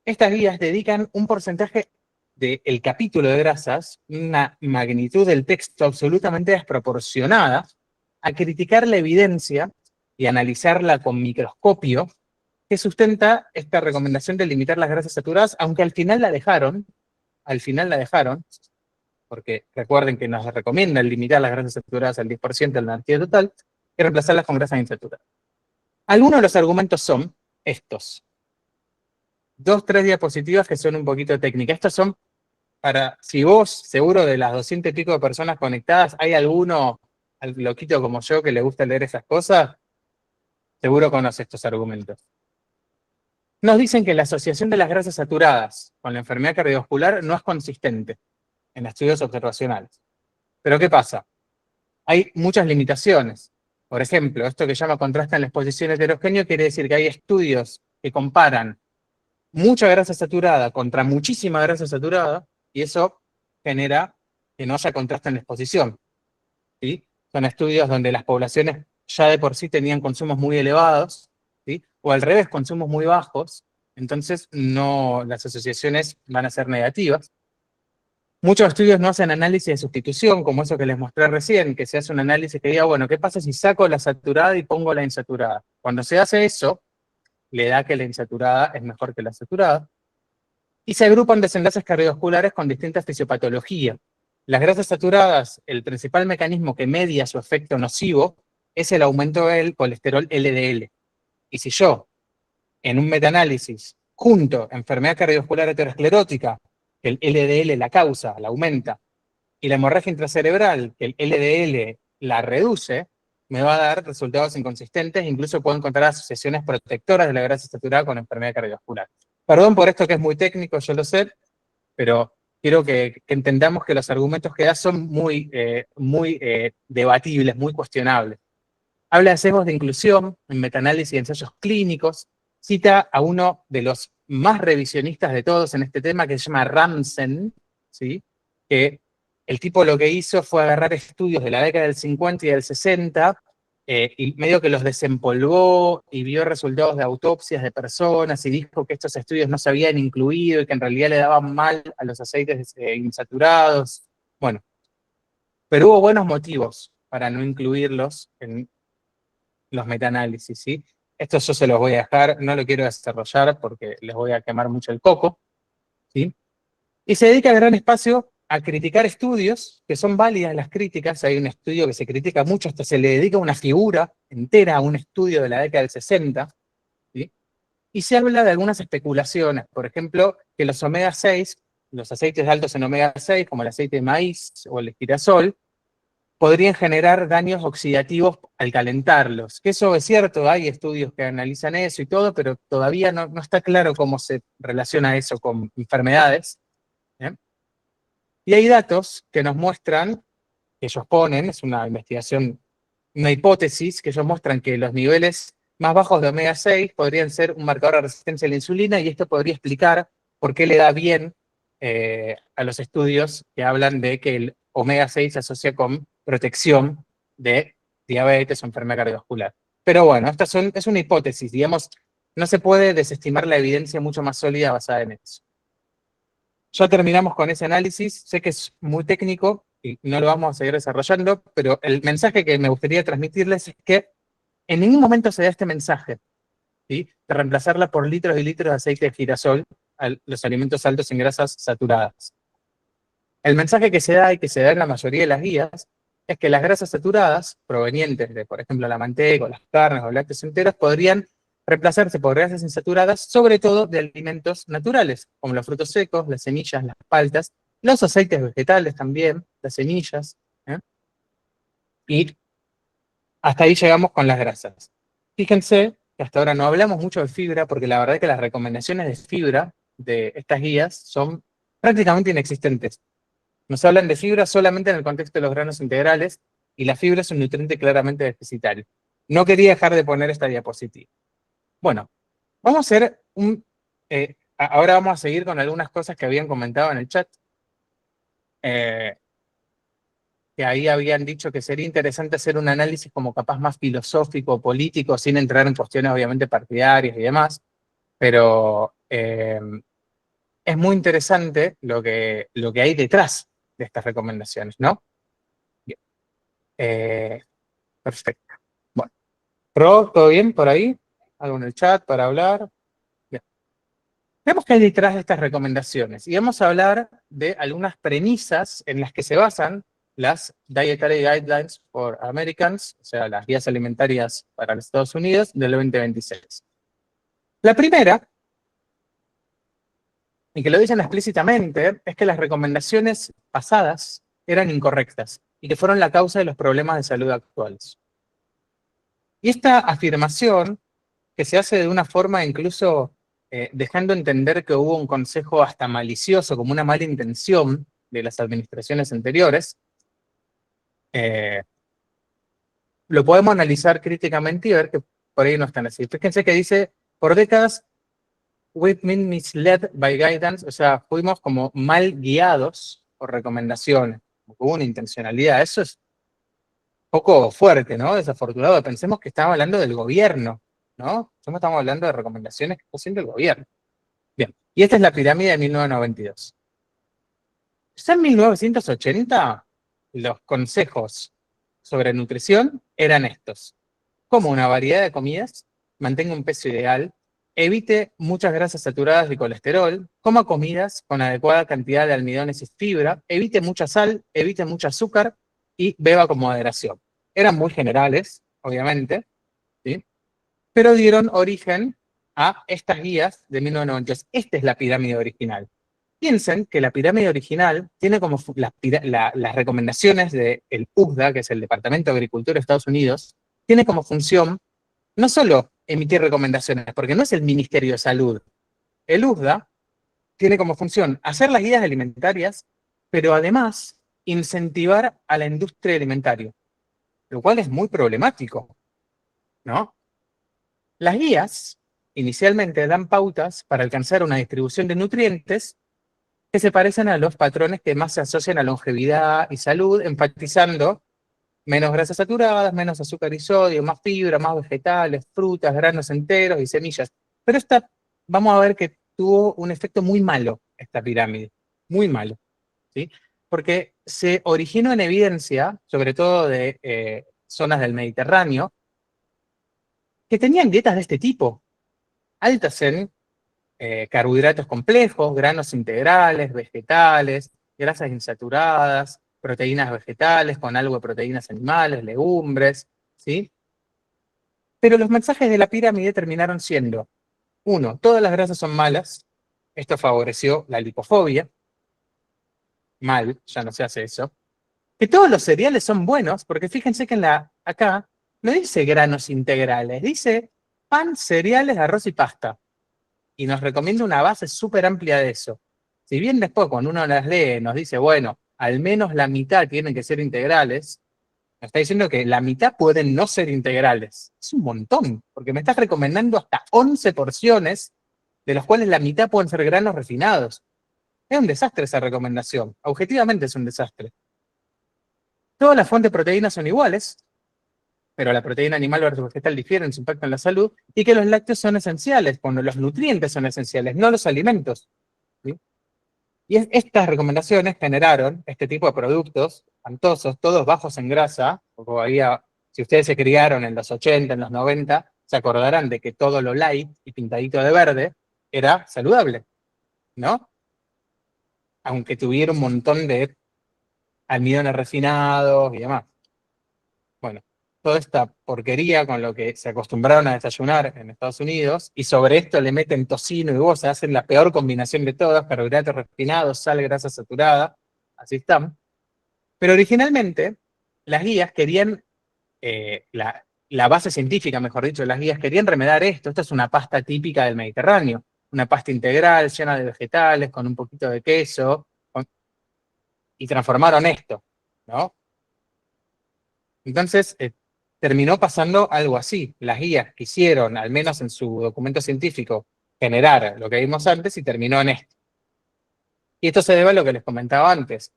estas guías dedican un porcentaje del capítulo de grasas, una magnitud del texto absolutamente desproporcionada, a criticar la evidencia y analizarla con microscopio que sustenta esta recomendación de limitar las grasas saturadas, aunque al final la dejaron, porque recuerden que nos recomiendan limitar las grasas saturadas al 10% de la energía total y reemplazarlas con grasas insaturadas. Algunos de los argumentos son estos. 2, 3 diapositivas que son un poquito técnicas. Estas son para, si vos, seguro de las 200 y pico de personas conectadas, hay alguno, al loquito como yo, que le gusta leer esas cosas, seguro conoce estos argumentos. Nos dicen que la asociación de las grasas saturadas con la enfermedad cardiovascular no es consistente en estudios observacionales. Pero ¿qué pasa? Hay muchas limitaciones. Por ejemplo, esto que llama contraste en la exposición heterogénea quiere decir que hay estudios que comparan mucha grasa saturada contra muchísima grasa saturada, y eso genera que no haya contraste en la exposición, ¿sí? Son estudios donde las poblaciones ya de por sí tenían consumos muy elevados, ¿sí? O al revés, consumos muy bajos, entonces no, las asociaciones van a ser negativas. Muchos estudios no hacen análisis de sustitución, como eso que les mostré recién, que se hace un análisis que diga, bueno, ¿qué pasa si saco la saturada y pongo la insaturada? Cuando se hace eso, le da que la insaturada es mejor que la saturada, y se agrupan desenlaces cardiovasculares con distintas fisiopatologías. Las grasas saturadas, el principal mecanismo que media su efecto nocivo es el aumento del colesterol LDL. Y si yo, en un metaanálisis, junto enfermedad cardiovascular aterosclerótica, que el LDL la causa, la aumenta, y la hemorragia intracerebral, que el LDL la reduce, me va a dar resultados inconsistentes, incluso puedo encontrar asociaciones protectoras de la grasa saturada con enfermedad cardiovascular. Perdón por esto que es muy técnico, yo lo sé, pero quiero que entendamos que los argumentos que da son muy debatibles, muy cuestionables. Habla de sesgos de inclusión en metaanálisis y ensayos clínicos, cita a uno de los más revisionistas de todos en este tema, que se llama Ramsen, ¿sí? Que el tipo lo que hizo fue agarrar estudios de la década del 50 y del 60, y medio que los desempolvó y vio resultados de autopsias de personas y dijo que estos estudios no se habían incluido y que en realidad le daban mal a los aceites insaturados. Bueno, pero hubo buenos motivos para no incluirlos en los metaanálisis, ¿sí? Esto yo se los voy a dejar, no lo quiero desarrollar porque les voy a quemar mucho el coco, ¿sí? Y se dedica gran espacio a criticar estudios, que son válidas las críticas. Hay un estudio que se critica mucho, hasta se le dedica una figura entera a un estudio de la década del 60, ¿sí? Y se habla de algunas especulaciones, por ejemplo, que los omega 6, los aceites altos en omega 6, como el aceite de maíz o el girasol, podrían generar daños oxidativos al calentarlos. Que eso es cierto, hay estudios que analizan eso y todo, pero todavía no está claro cómo se relaciona eso con enfermedades. ¿Bien? Y hay datos que nos muestran, que ellos ponen, es una investigación, una hipótesis, que ellos muestran que los niveles más bajos de omega 6 podrían ser un marcador de resistencia a la insulina, y esto podría explicar por qué le da bien a los estudios que hablan de que el omega 6 se asocia con protección de diabetes o enfermedad cardiovascular. Pero bueno, es una hipótesis, digamos, no se puede desestimar la evidencia mucho más sólida basada en eso. Ya terminamos con ese análisis, sé que es muy técnico y no lo vamos a seguir desarrollando, pero el mensaje que me gustaría transmitirles es que en ningún momento se da este mensaje ¿sí? De reemplazarla por litros y litros de aceite de girasol a los alimentos altos en grasas saturadas. El mensaje que se da y que se da en la mayoría de las guías es que las grasas saturadas, provenientes de, por ejemplo, la manteca, o las carnes o lácteos enteros, podrían reemplazarse por grasas insaturadas, sobre todo de alimentos naturales, como los frutos secos, las semillas, las paltas, los aceites vegetales también, las semillas, ¿eh? Y hasta ahí llegamos con las grasas. Fíjense que hasta ahora no hablamos mucho de fibra, porque la verdad es que las recomendaciones de fibra de estas guías son prácticamente inexistentes. Nos hablan de fibra solamente en el contexto de los granos integrales, y la fibra es un nutriente claramente deficitario. No quería dejar de poner esta diapositiva. Bueno, vamos a hacer ahora vamos a seguir con algunas cosas que habían comentado en el chat. Que ahí habían dicho que sería interesante hacer un análisis como capaz más filosófico, político, sin entrar en cuestiones obviamente partidarias y demás, pero es muy interesante lo que hay detrás de estas recomendaciones, ¿no? Bien. Perfecto. Bueno, ¿todo bien por ahí? ¿Algo en el chat para hablar? Bien. Veamos qué hay detrás de estas recomendaciones y vamos a hablar de algunas premisas en las que se basan las Dietary Guidelines for Americans, o sea, las guías alimentarias para los Estados Unidos del 2026. La primera, y que lo dicen explícitamente, es que las recomendaciones pasadas eran incorrectas y que fueron la causa de los problemas de salud actuales. Y esta afirmación, que se hace de una forma incluso dejando entender que hubo un consejo hasta malicioso, como una mala intención de las administraciones anteriores, lo podemos analizar críticamente y ver que por ahí no están así. Fíjense que dice, por décadas, we've been misled by guidance, o sea, fuimos como mal guiados por recomendaciones, hubo una intencionalidad. Eso es un poco fuerte, ¿no? Desafortunado. Pensemos que estamos hablando del gobierno, ¿no? Estamos hablando de recomendaciones que está haciendo el gobierno. Bien, y esta es la pirámide de 1992. Ya en 1980, los consejos sobre nutrición eran estos. Como una variedad de comidas, mantenga un peso ideal, evite muchas grasas saturadas y colesterol, coma comidas con adecuada cantidad de almidones y fibra, evite mucha sal, evite mucho azúcar y beba con moderación. Eran muy generales, obviamente, ¿sí? Pero dieron origen a estas guías de 1992. Esta es la pirámide original. Piensen que la pirámide original tiene como las recomendaciones del USDA, que es el Departamento de Agricultura de Estados Unidos, tiene como función no solo emitir recomendaciones, porque no es el Ministerio de Salud. El USDA tiene como función hacer las guías alimentarias, pero además incentivar a la industria alimentaria, lo cual es muy problemático, ¿no? Las guías inicialmente dan pautas para alcanzar una distribución de nutrientes que se parecen a los patrones que más se asocian a longevidad y salud, enfatizando menos grasas saturadas, menos azúcar y sodio, más fibra, más vegetales, frutas, granos enteros y semillas. Pero vamos a ver que tuvo un efecto muy malo, esta pirámide, muy malo, ¿sí? Porque se originó en evidencia, sobre todo de zonas del Mediterráneo, que tenían dietas de este tipo, altas en carbohidratos complejos, granos integrales, vegetales, grasas insaturadas, proteínas vegetales con algo de proteínas animales, legumbres, ¿sí? Pero los mensajes de la pirámide terminaron siendo, uno, todas las grasas son malas, esto favoreció la lipofobia, mal, ya no se hace eso, que todos los cereales son buenos, porque fíjense que acá no dice granos integrales, dice pan, cereales, arroz y pasta. Y nos recomienda una base súper amplia de eso. Si bien después cuando uno las lee nos dice, bueno, al menos la mitad tienen que ser integrales, me está diciendo que la mitad pueden no ser integrales. Es un montón, porque me estás recomendando hasta 11 porciones, de las cuales la mitad pueden ser granos refinados. Es un desastre esa recomendación, objetivamente es un desastre. Todas las fuentes de proteínas son iguales, pero la proteína animal versus vegetal difiere en su impacto en la salud, y que los lácteos son esenciales, cuando los nutrientes son esenciales, no los alimentos, ¿sí? Y estas recomendaciones generaron este tipo de productos espantosos, todos bajos en grasa, porque si ustedes se criaron en los 80, en los 90, se acordarán de que todo lo light y pintadito de verde era saludable, ¿no? Aunque tuviera un montón de almidones refinados y demás. Bueno, toda esta porquería con lo que se acostumbraron a desayunar en Estados Unidos, y sobre esto le meten tocino y huevos, hacen la peor combinación de todas, carbohidratos refinados, sal, grasa saturada, así están. Pero originalmente, las guías querían, la base científica, mejor dicho, las guías querían remediar esto. Esta es una pasta típica del Mediterráneo, una pasta integral, llena de vegetales, con un poquito de queso, y transformaron esto, ¿no? Entonces, terminó pasando algo así. Las guías quisieron, al menos en su documento científico, generar lo que vimos antes y terminó en esto. Y esto se debe a lo que les comentaba antes.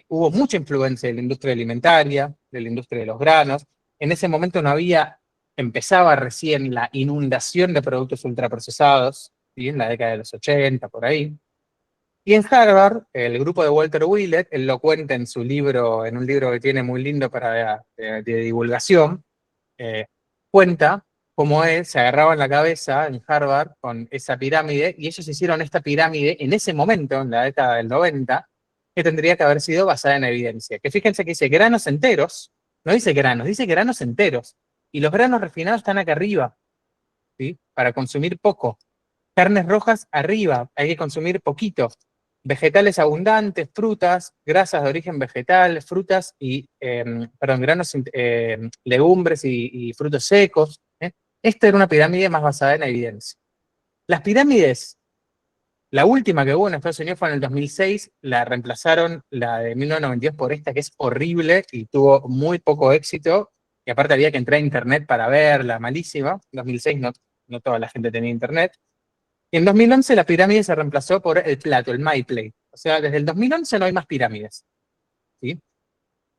Hubo mucha influencia de la industria alimentaria, de la industria de los granos. En ese momento no había, empezaba recién la inundación de productos ultraprocesados, ¿sí? En la década de los 80, por ahí. Y en Harvard, el grupo de Walter Willett, él lo cuenta en su libro, en un libro que tiene muy lindo para de divulgación, cuenta cómo él se agarraba en la cabeza en Harvard con esa pirámide, y ellos hicieron esta pirámide en ese momento, en la década del 90, que tendría que haber sido basada en evidencia. Que fíjense que dice granos enteros, no dice granos, dice granos enteros. Y los granos refinados están acá arriba, ¿sí? Para consumir poco. Carnes rojas arriba, hay que consumir poquito. Vegetales abundantes, frutas, grasas de origen vegetal, frutas y, granos, legumbres y frutos secos. Esta era una pirámide más basada en evidencia. Las pirámides, la última que hubo en Estados Unidos fue en el 2006, la reemplazaron, la de 1992, por esta que es horrible y tuvo muy poco éxito, y aparte había que entrar a internet para verla, malísima. En 2006 no toda la gente tenía internet. Y en 2011 la pirámide se reemplazó por el plato, el My Plate. O sea, desde el 2011 no hay más pirámides, ¿sí?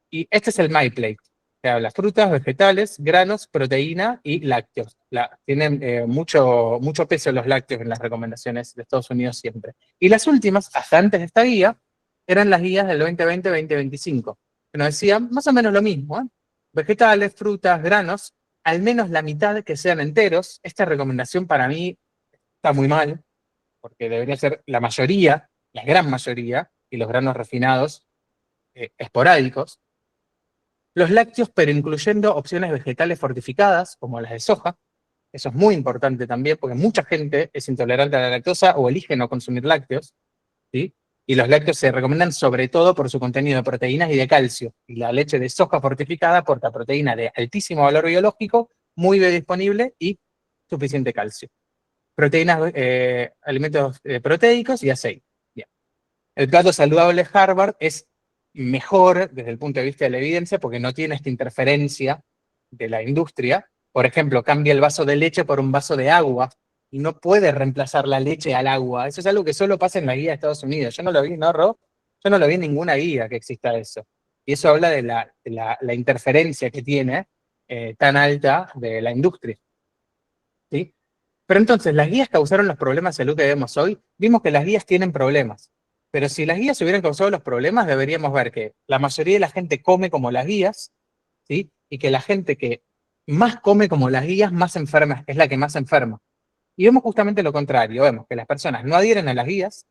Y este es el My Plate, que habla frutas, vegetales, granos, proteína y lácteos. Tienen mucho peso los lácteos en las recomendaciones de Estados Unidos siempre. Y las últimas, hasta antes de esta guía, eran las guías del 2020-2025, que nos decían más o menos lo mismo, ¿eh? Vegetales, frutas, granos, al menos la mitad que sean enteros. Esta recomendación para mí está muy mal, porque debería ser la mayoría, la gran mayoría, y los granos refinados esporádicos. Los lácteos, pero incluyendo opciones vegetales fortificadas, como las de soja. Eso es muy importante también, porque mucha gente es intolerante a la lactosa o elige no consumir lácteos, ¿sí? Y los lácteos se recomiendan sobre todo por su contenido de proteínas y de calcio. Y la leche de soja fortificada aporta proteína de altísimo valor biológico, muy biodisponible y suficiente calcio. Proteínas, alimentos proteicos y aceite. Bien. El plato saludable Harvard es mejor desde el punto de vista de la evidencia porque no tiene esta interferencia de la industria. Por ejemplo, cambia el vaso de leche por un vaso de agua y no puede reemplazar la leche al agua. Eso es algo que solo pasa en la guía de Estados Unidos. Yo no lo vi, ¿no, Rob? Yo no lo vi en ninguna guía que exista eso. Y eso habla de la interferencia que tiene tan alta de la industria, ¿sí? Pero entonces, ¿las guías causaron los problemas de salud que vemos hoy? Vimos que las guías tienen problemas. Pero si las guías hubieran causado los problemas, deberíamos ver que la mayoría de la gente come como las guías, ¿sí? Y que la gente que más come como las guías, más enferma, es la que más enferma. Y vemos justamente lo contrario. Vemos que las personas no adhieren a las guías.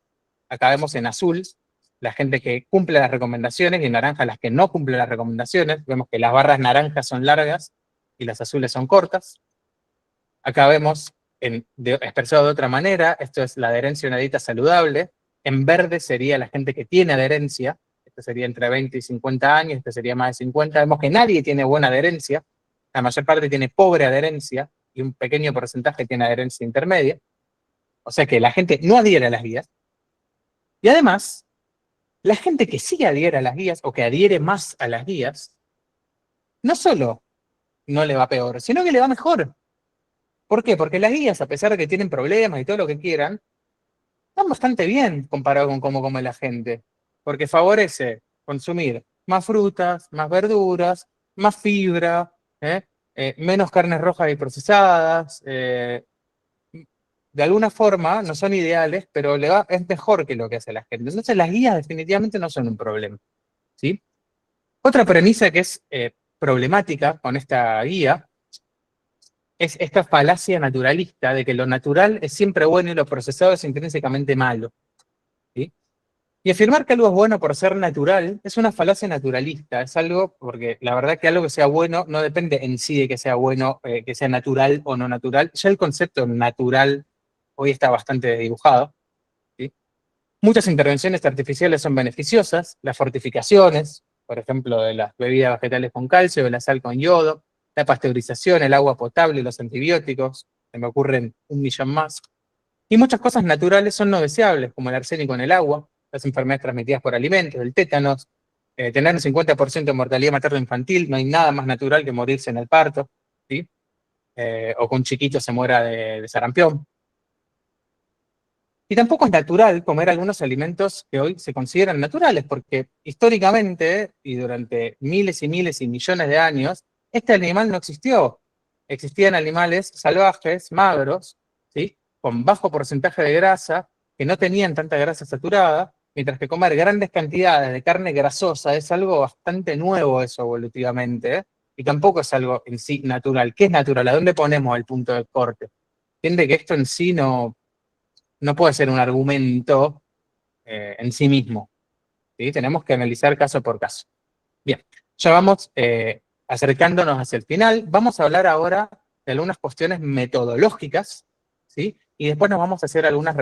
Acá vemos en azul la gente que cumple las recomendaciones y en naranja las que no cumplen las recomendaciones. Vemos que las barras naranjas son largas y las azules son cortas. Acá vemos, expresado de otra manera, esto es la adherencia a una dieta saludable. En verde sería la gente que tiene adherencia. Esto sería entre 20 y 50 años, esto sería más de 50. Vemos que nadie tiene buena adherencia. La mayor parte tiene pobre adherencia y un pequeño porcentaje tiene adherencia intermedia. O sea que la gente no adhiere a las guías. Y además, la gente que sí adhiere a las guías o que adhiere más a las guías, no solo no le va peor, sino que le va mejor. ¿Por qué? Porque las guías, a pesar de que tienen problemas y todo lo que quieran, están bastante bien comparado con cómo come la gente. Porque favorece consumir más frutas, más verduras, más fibra, menos carnes rojas y procesadas. De alguna forma, no son ideales, pero es mejor que lo que hace la gente. Entonces las guías definitivamente no son un problema, ¿sí? Otra premisa que es problemática con esta guía es esta falacia naturalista de que lo natural es siempre bueno y lo procesado es intrínsecamente malo. ¿Sí? Y afirmar que algo es bueno por ser natural es una falacia naturalista, es algo, porque la verdad que algo que sea bueno no depende en sí de que sea bueno, que sea natural o no natural. Ya el concepto natural hoy está bastante desdibujado. ¿Sí? Muchas intervenciones artificiales son beneficiosas, las fortificaciones, por ejemplo, de las bebidas vegetales con calcio, de la sal con yodo, la pasteurización, el agua potable, los antibióticos, se me ocurren un millón más. Y muchas cosas naturales son no deseables, como el arsénico en el agua, las enfermedades transmitidas por alimentos, el tétanos, tener un 50% de mortalidad materno-infantil, no hay nada más natural que morirse en el parto, ¿sí? O que un chiquito se muera de sarampión. Y tampoco es natural comer algunos alimentos que hoy se consideran naturales, porque históricamente, y durante miles y miles y millones de años, este animal no existió. Existían animales salvajes, magros, ¿sí? Con bajo porcentaje de grasa, que no tenían tanta grasa saturada, mientras que comer grandes cantidades de carne grasosa es algo bastante nuevo eso evolutivamente, ¿eh? Y tampoco es algo en sí natural. ¿Qué es natural? ¿A dónde ponemos el punto de corte? Entiende que esto en sí no puede ser un argumento en sí mismo, ¿sí? Tenemos que analizar caso por caso. Bien, ya vamos acercándonos hacia el final. Vamos a hablar ahora de algunas cuestiones metodológicas, ¿sí? Y después nos vamos a hacer algunas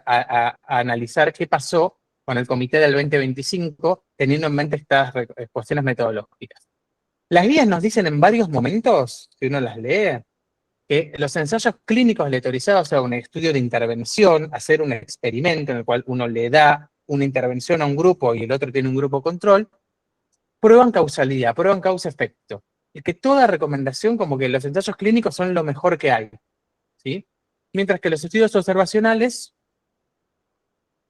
a analizar qué pasó con el comité del 2025, teniendo en mente estas cuestiones metodológicas. Las guías nos dicen en varios momentos, si uno las lee, que los ensayos clínicos aleatorizados, o sea, un estudio de intervención, hacer un experimento en el cual uno le da una intervención a un grupo y el otro tiene un grupo control, prueban causalidad, prueban causa-efecto. Y que toda recomendación, como que los ensayos clínicos son lo mejor que hay, ¿sí? Mientras que los estudios observacionales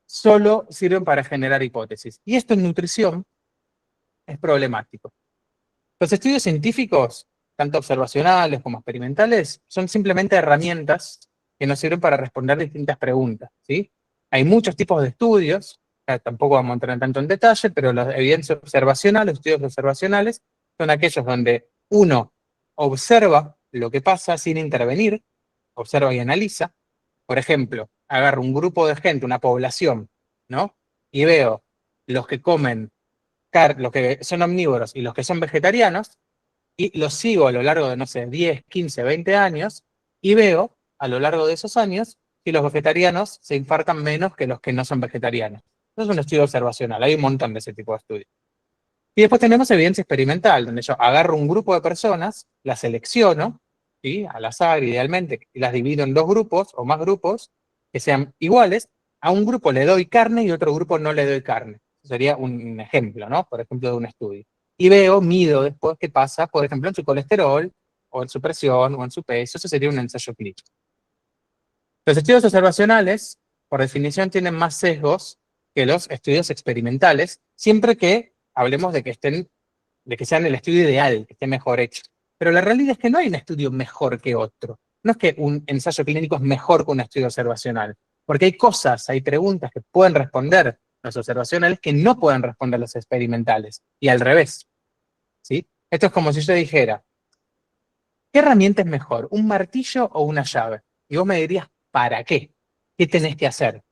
solo sirven para generar hipótesis. Y esto en nutrición es problemático. Los estudios científicos, tanto observacionales como experimentales, son simplemente herramientas que nos sirven para responder distintas preguntas, ¿sí? Hay muchos tipos de estudios, tampoco vamos a entrar tanto en detalle, pero la evidencia observacional, los estudios observacionales, son aquellos donde uno observa lo que pasa sin intervenir, observa y analiza. Por ejemplo, agarro un grupo de gente, una población, ¿no? Y veo los que comen los que son omnívoros y los que son vegetarianos, y los sigo a lo largo de, no sé, 10, 15, 20 años, y veo a lo largo de esos años que los vegetarianos se infartan menos que los que no son vegetarianos. Eso es un estudio observacional, hay un montón de ese tipo de estudios. Y después tenemos evidencia experimental, donde yo agarro un grupo de personas, las selecciono, ¿sí? Al azar idealmente, y las divido en dos grupos o más grupos que sean iguales. A un grupo le doy carne y a otro grupo no le doy carne. Sería un ejemplo, ¿no? Por ejemplo, de un estudio. Y mido después qué pasa, por ejemplo, en su colesterol, o en su presión, o en su peso. Eso sería un ensayo clínico. Los estudios observacionales, por definición, tienen más sesgos que los estudios experimentales, siempre que hablemos de que sean el estudio ideal, que esté mejor hecho. Pero la realidad es que no hay un estudio mejor que otro. No es que un ensayo clínico es mejor que un estudio observacional, porque hay cosas, hay preguntas que pueden responder los observacionales que no pueden responder los experimentales, y al revés, ¿sí? Esto es como si yo dijera, ¿qué herramienta es mejor, un martillo o una llave? Y vos me dirías, ¿para qué? ¿Qué tenés que hacer?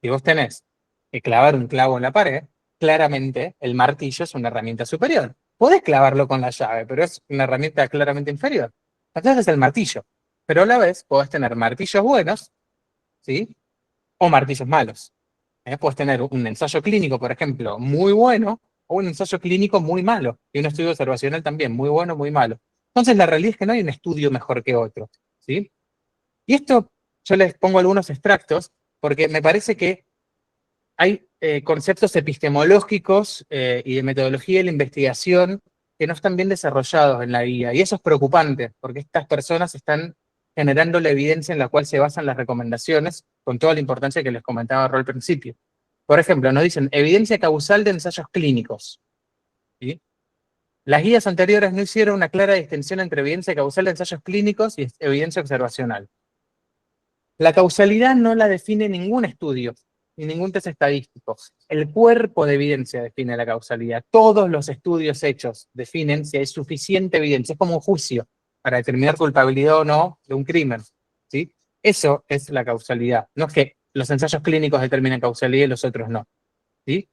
Si vos tenés que clavar un clavo en la pared, claramente el martillo es una herramienta superior. Podés clavarlo con la llave, pero es una herramienta claramente inferior. Entonces es el martillo. Pero a la vez podés tener martillos buenos, ¿sí? O martillos malos. Podés tener un ensayo clínico, por ejemplo, muy bueno, o un ensayo clínico muy malo. Y un estudio observacional también, muy bueno, muy malo. Entonces la realidad es que no hay un estudio mejor que otro, ¿sí? Y esto yo les pongo algunos extractos, porque me parece que hay conceptos epistemológicos y de metodología de la investigación que no están bien desarrollados en la guía. Y eso es preocupante, porque estas personas están generando la evidencia en la cual se basan las recomendaciones, con toda la importancia que les comentaba al principio. Por ejemplo, nos dicen evidencia causal de ensayos clínicos, ¿sí? Las guías anteriores no hicieron una clara distinción entre evidencia causal de ensayos clínicos y evidencia observacional. La causalidad no la define ningún estudio, ni ningún test estadístico. El cuerpo de evidencia define la causalidad. Todos los estudios hechos definen si hay suficiente evidencia. Es como un juicio. para determinar culpabilidad o no de un crimen, ¿sí? Eso es la causalidad. No es que los ensayos clínicos determinen causalidad y los otros no, ¿sí?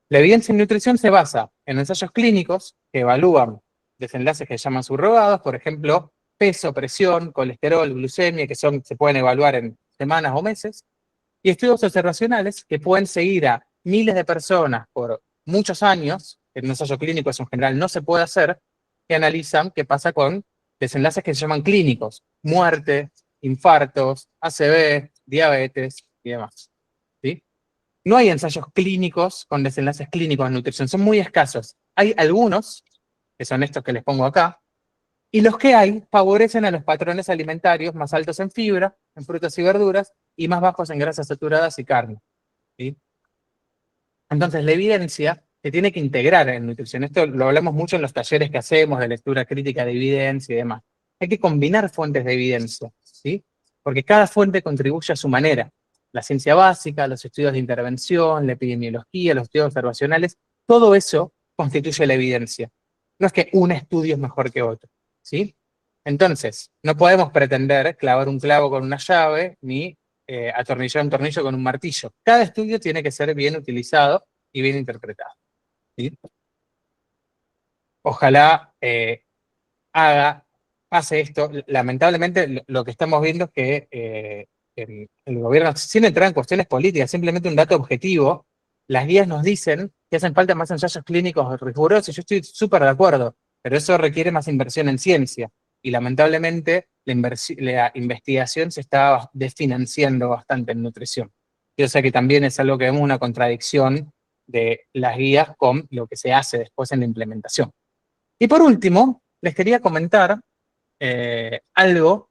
La evidencia en nutrición se basa en ensayos clínicos que evalúan desenlaces que se llaman subrogados, por ejemplo, peso, presión, colesterol, glucemia, que se pueden evaluar en semanas o meses, y estudios observacionales que pueden seguir a miles de personas por muchos años, en un ensayo clínico eso en general no se puede hacer, que analizan qué pasa con desenlaces que se llaman clínicos, muerte, infartos, ACV, diabetes y demás, ¿sí? No hay ensayos clínicos con desenlaces clínicos en nutrición, son muy escasos. Hay algunos, que son estos que les pongo acá, y los que hay favorecen a los patrones alimentarios más altos en fibra, en frutas y verduras, y más bajos en grasas saturadas y carne, ¿sí? Entonces, la evidencia se tiene que integrar en nutrición. Esto lo hablamos mucho en los talleres que hacemos de lectura crítica de evidencia y demás. Hay que combinar fuentes de evidencia, ¿sí? Porque cada fuente contribuye a su manera. La ciencia básica, los estudios de intervención, la epidemiología, los estudios observacionales, todo eso constituye la evidencia. No es que un estudio es mejor que otro, ¿sí? Entonces, no podemos pretender clavar un clavo con una llave, ni atornillar un tornillo con un martillo. Cada estudio tiene que ser bien utilizado y bien interpretado, ¿sí? Ojalá pase esto. Lamentablemente, lo que estamos viendo es que el gobierno, sin entrar en cuestiones políticas, simplemente un dato objetivo, las guías nos dicen que hacen falta más ensayos clínicos rigurosos, y yo estoy súper de acuerdo, pero eso requiere más inversión en ciencia. Y lamentablemente la investigación se está desfinanciando bastante en nutrición. Yo sé que también es algo que vemos una contradicción de las guías con lo que se hace después en la implementación. Y por último, les quería comentar algo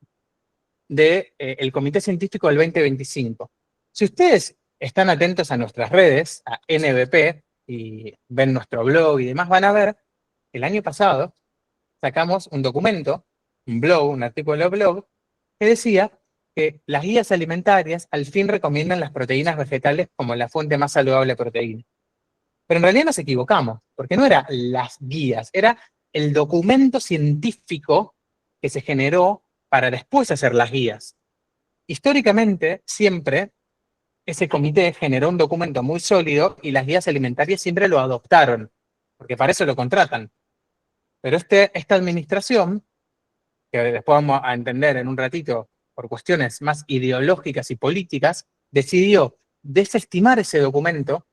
del Comité Científico del 2025. Si ustedes están atentos a nuestras redes, a NBP, y ven nuestro blog y demás, van a ver que el año pasado sacamos un documento, un blog, un artículo de blog, que decía que las guías alimentarias al fin recomiendan las proteínas vegetales como la fuente más saludable de proteína. Pero en realidad nos equivocamos, porque no eran las guías, era el documento científico que se generó para después hacer las guías. Históricamente, siempre ese comité generó un documento muy sólido y las guías alimentarias siempre lo adoptaron, porque para eso lo contratan. Pero esta administración, que después vamos a entender en un ratito por cuestiones más ideológicas y políticas, decidió desestimar ese documento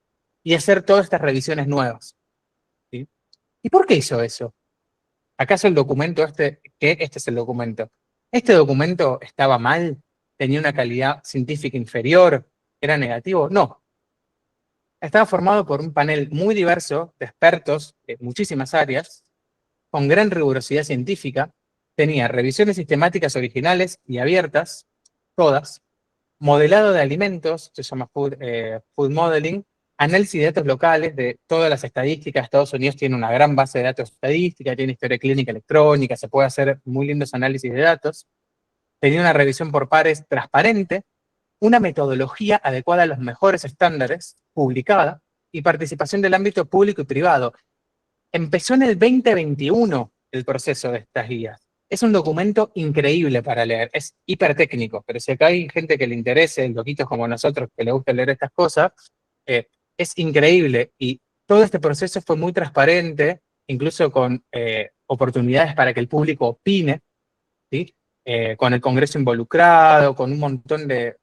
y hacer todas estas revisiones nuevas, ¿sí? ¿Y por qué hizo eso? ¿Acaso el documento este es el documento? ¿Este documento estaba mal? ¿Tenía una calidad científica inferior? ¿Era negativo? No. Estaba formado por un panel muy diverso de expertos de muchísimas áreas, con gran rigurosidad científica. Tenía revisiones sistemáticas originales y abiertas, todas, modelado de alimentos, se llama food modeling, análisis de datos locales de todas las estadísticas. Estados Unidos tiene una gran base de datos estadística, tiene historia clínica electrónica, se puede hacer muy lindos análisis de datos. Tenía una revisión por pares transparente, una metodología adecuada a los mejores estándares, publicada, y participación del ámbito público y privado. Empezó en el 2021 el proceso de estas guías. Es un documento increíble para leer, es hipertécnico, pero si acá hay gente que le interese, loquitos como nosotros que le gusta leer estas cosas, es increíble. Y todo este proceso fue muy transparente, incluso con oportunidades para que el público opine, ¿sí? Con el Congreso involucrado, con un montón de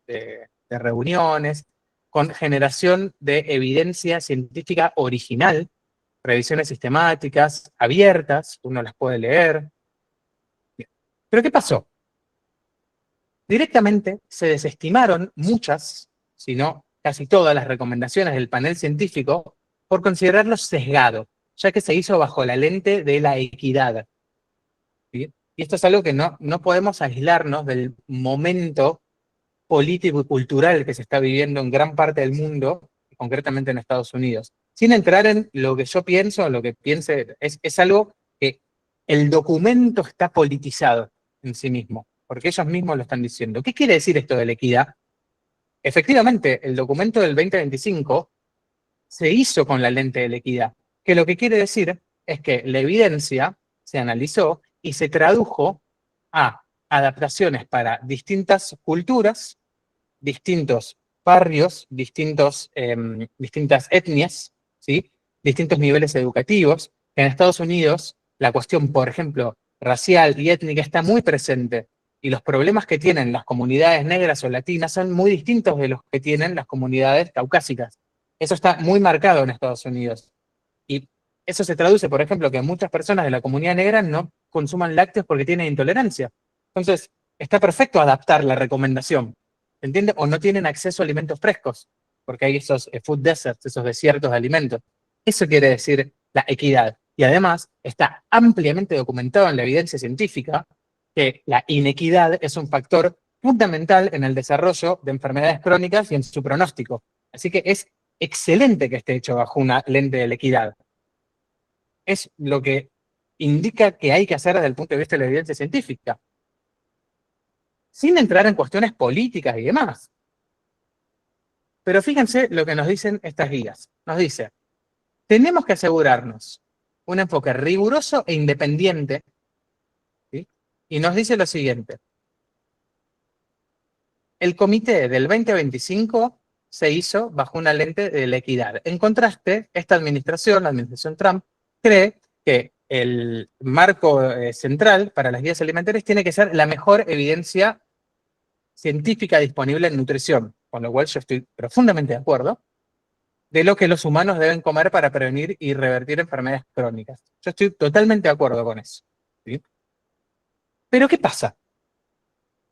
reuniones, con generación de evidencia científica original, revisiones sistemáticas, abiertas, uno las puede leer. Pero ¿qué pasó? Directamente se desestimaron muchas, si no casi todas las recomendaciones del panel científico por considerarlos sesgado, ya que se hizo bajo la lente de la equidad, ¿sí? Y esto es algo que no podemos aislarnos del momento político y cultural que se está viviendo en gran parte del mundo, concretamente en Estados Unidos. Sin entrar en lo que yo pienso, lo que piense, es algo que el documento está politizado en sí mismo, porque ellos mismos lo están diciendo. ¿Qué quiere decir esto de la equidad? Efectivamente, el documento del 2025 se hizo con la lente de la equidad, que lo que quiere decir es que la evidencia se analizó y se tradujo a adaptaciones para distintas culturas, distintos barrios, distintas etnias, ¿sí? Distintos niveles educativos. En Estados Unidos, la cuestión, por ejemplo, racial y étnica está muy presente, y los problemas que tienen las comunidades negras o latinas son muy distintos de los que tienen las comunidades caucásicas. Eso está muy marcado en Estados Unidos. Y eso se traduce, por ejemplo, que muchas personas de la comunidad negra no consuman lácteos porque tienen intolerancia. Entonces, está perfecto adaptar la recomendación, ¿entiende? O no tienen acceso a alimentos frescos, porque hay esos food deserts, esos desiertos de alimentos. Eso quiere decir la equidad. Y además, está ampliamente documentado en la evidencia científica que la inequidad es un factor fundamental en el desarrollo de enfermedades crónicas y en su pronóstico. Así que es excelente que esté hecho bajo una lente de la equidad. Es lo que indica que hay que hacer desde el punto de vista de la evidencia científica, sin entrar en cuestiones políticas y demás. Pero fíjense lo que nos dicen estas guías. Nos dice, tenemos que asegurarnos un enfoque riguroso e independiente, ¿sí? Y nos dice lo siguiente. El comité del 2025 se hizo bajo una lente de la equidad. En contraste, esta administración, la administración Trump, cree que el marco central para las guías alimentarias tiene que ser la mejor evidencia científica disponible en nutrición, con lo cual yo estoy profundamente de acuerdo, de lo que los humanos deben comer para prevenir y revertir enfermedades crónicas. Yo estoy totalmente de acuerdo con eso, ¿sí? Pero ¿qué pasa?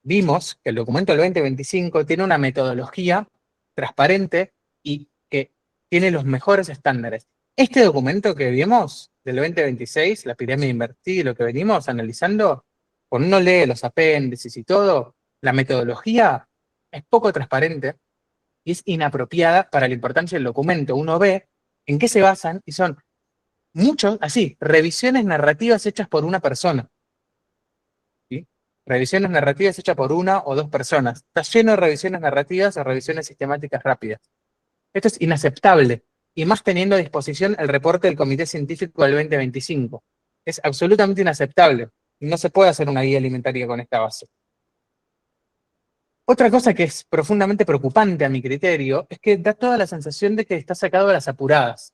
Vimos que el documento del 2025 tiene una metodología transparente y que tiene los mejores estándares. Este documento que vimos del 2026, la pirámide invertida y lo que venimos analizando, cuando uno lee los apéndices y todo, la metodología es poco transparente y es inapropiada para la importancia del documento. Uno ve en qué se basan y son muchos, así, revisiones narrativas hechas por una persona. ¿Sí? Revisiones narrativas hechas por una o dos personas. Está lleno de revisiones narrativas o revisiones sistemáticas rápidas. Esto es inaceptable, y más teniendo a disposición el reporte del Comité Científico del 2025. Es absolutamente inaceptable. No se puede hacer una guía alimentaria con esta base. Otra cosa que es profundamente preocupante a mi criterio es que da toda la sensación de que está sacado a las apuradas,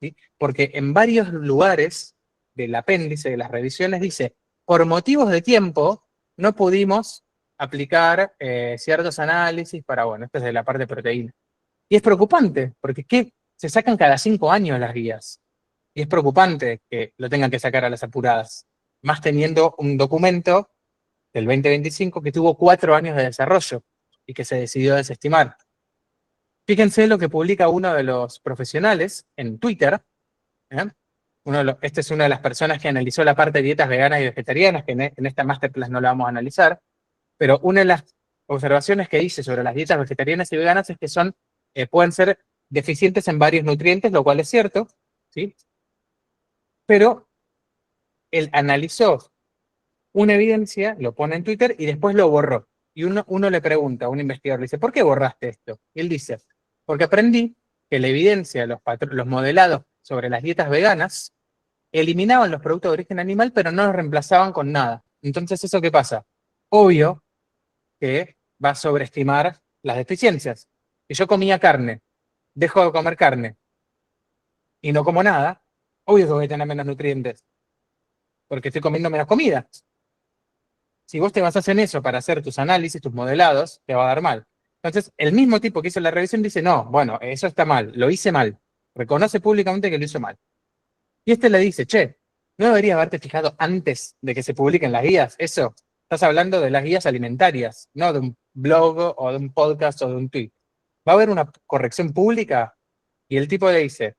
¿sí? Porque en varios lugares del apéndice de las revisiones dice, por motivos de tiempo, no pudimos aplicar ciertos análisis para, bueno, esto es de la parte de proteína. Y es preocupante, porque ¿qué? Se sacan cada 5 años las guías. Y es preocupante que lo tengan que sacar a las apuradas, más teniendo un documento del 2025 que tuvo 4 años de desarrollo y que se decidió desestimar. Fíjense lo que publica uno de los profesionales en Twitter. ¿Eh? Esta es una de las personas que analizó la parte de dietas veganas y vegetarianas, que en esta masterclass no la vamos a analizar, pero una de las observaciones que dice sobre las dietas vegetarianas y veganas es que pueden ser deficientes en varios nutrientes, lo cual es cierto, ¿sí? Pero él analizó una evidencia, lo pone en Twitter y después lo borró. Y uno le pregunta a un investigador, le dice, ¿por qué borraste esto? Y él dice, porque aprendí que la evidencia, los modelados sobre las dietas veganas, eliminaban los productos de origen animal, pero no los reemplazaban con nada. Entonces, ¿eso qué pasa? Obvio que va a sobreestimar las deficiencias. Si yo comía carne, dejo de comer carne y no como nada, obvio que voy a tener menos nutrientes, porque estoy comiendo menos comida. Si vos te basás en eso para hacer tus análisis, tus modelados, te va a dar mal. Entonces, el mismo tipo que hizo la revisión dice, no, bueno, eso está mal, lo hice mal. Reconoce públicamente que lo hizo mal. Y este le dice, che, ¿no deberías haberte fijado antes de que se publiquen las guías? Eso, estás hablando de las guías alimentarias, no de un blog o de un podcast o de un tweet. Va a haber una corrección pública. Y el tipo le dice,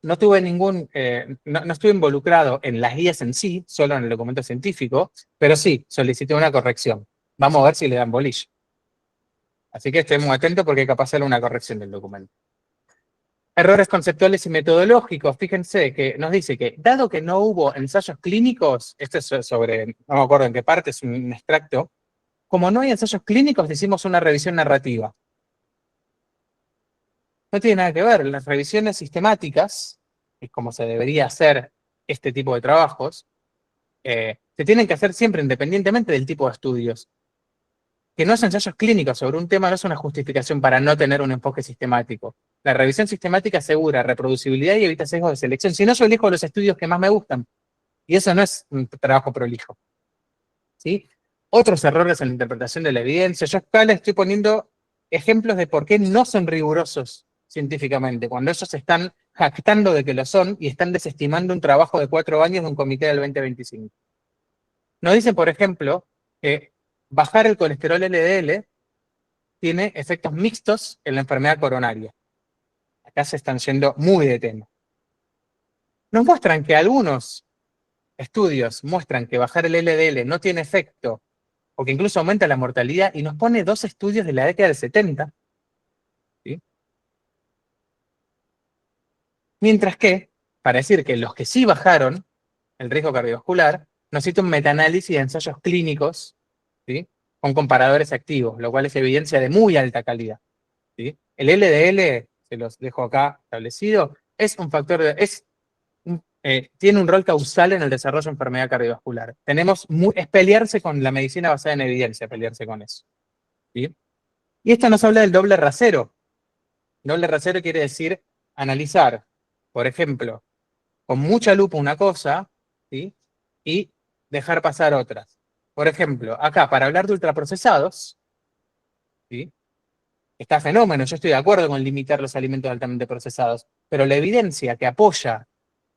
no estuve involucrado en las guías en sí, solo en el documento científico, pero sí, solicité una corrección. Vamos a ver si le dan bolillo. Así que estemos atentos porque hay que hacerle una corrección del documento. Errores conceptuales y metodológicos. Fíjense que nos dice que, dado que no hubo ensayos clínicos, esto es sobre, no me acuerdo en qué parte, es un extracto, como no hay ensayos clínicos, hicimos una revisión narrativa. No tiene nada que ver, las revisiones sistemáticas, es como se debería hacer este tipo de trabajos, se tienen que hacer siempre independientemente del tipo de estudios. Que no haya ensayos clínicos sobre un tema no es una justificación para no tener un enfoque sistemático. La revisión sistemática asegura reproducibilidad y evita sesgos de selección. Si no, yo elijo los estudios que más me gustan. Y eso no es un trabajo prolijo. ¿Sí? Otros errores en la interpretación de la evidencia. Yo acá les estoy poniendo ejemplos de por qué no son rigurosos científicamente, cuando ellos se están jactando de que lo son y están desestimando un trabajo de 4 años de un comité del 2025. Nos dicen, por ejemplo, que bajar el colesterol LDL tiene efectos mixtos en la enfermedad coronaria. Acá se están yendo muy de tema. Nos muestran que algunos estudios muestran que bajar el LDL no tiene efecto, o que incluso aumenta la mortalidad, y nos pone 2 estudios de la década del 70. ¿Sí? Mientras que, para decir que los que sí bajaron el riesgo cardiovascular, nos cita un metaanálisis de ensayos clínicos, ¿sí? Con comparadores activos, lo cual es evidencia de muy alta calidad. ¿Sí? El LDL, se los dejo acá establecido, es un factor tiene un rol causal en el desarrollo de enfermedad cardiovascular. Es pelearse con la medicina basada en evidencia, pelearse con eso. ¿Sí? Y esto nos habla del doble rasero. Doble rasero quiere decir analizar, por ejemplo, con mucha lupa una cosa, ¿sí? Y dejar pasar otras. Por ejemplo, acá, para hablar de ultraprocesados, ¿sí? Está fenómeno, yo estoy de acuerdo con limitar los alimentos altamente procesados, pero la evidencia que apoya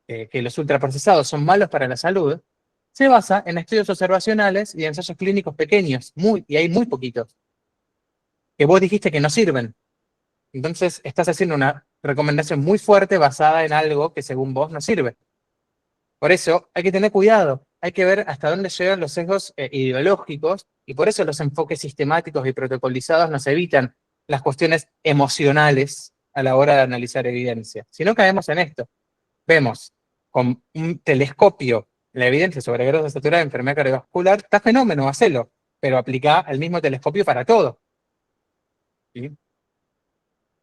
que los ultraprocesados son malos para la salud se basa en estudios observacionales y ensayos clínicos pequeños, y hay muy poquitos, que vos dijiste que no sirven. Entonces estás haciendo una recomendación muy fuerte basada en algo que según vos no sirve. Por eso hay que tener cuidado, hay que ver hasta dónde llegan los sesgos ideológicos, y por eso los enfoques sistemáticos y protocolizados nos evitan las cuestiones emocionales a la hora de analizar evidencia. Si no caemos en esto, vemos con un telescopio la evidencia sobre grasa saturada de enfermedad cardiovascular, está fenómeno, hacelo, pero aplica el mismo telescopio para todo. ¿Sí?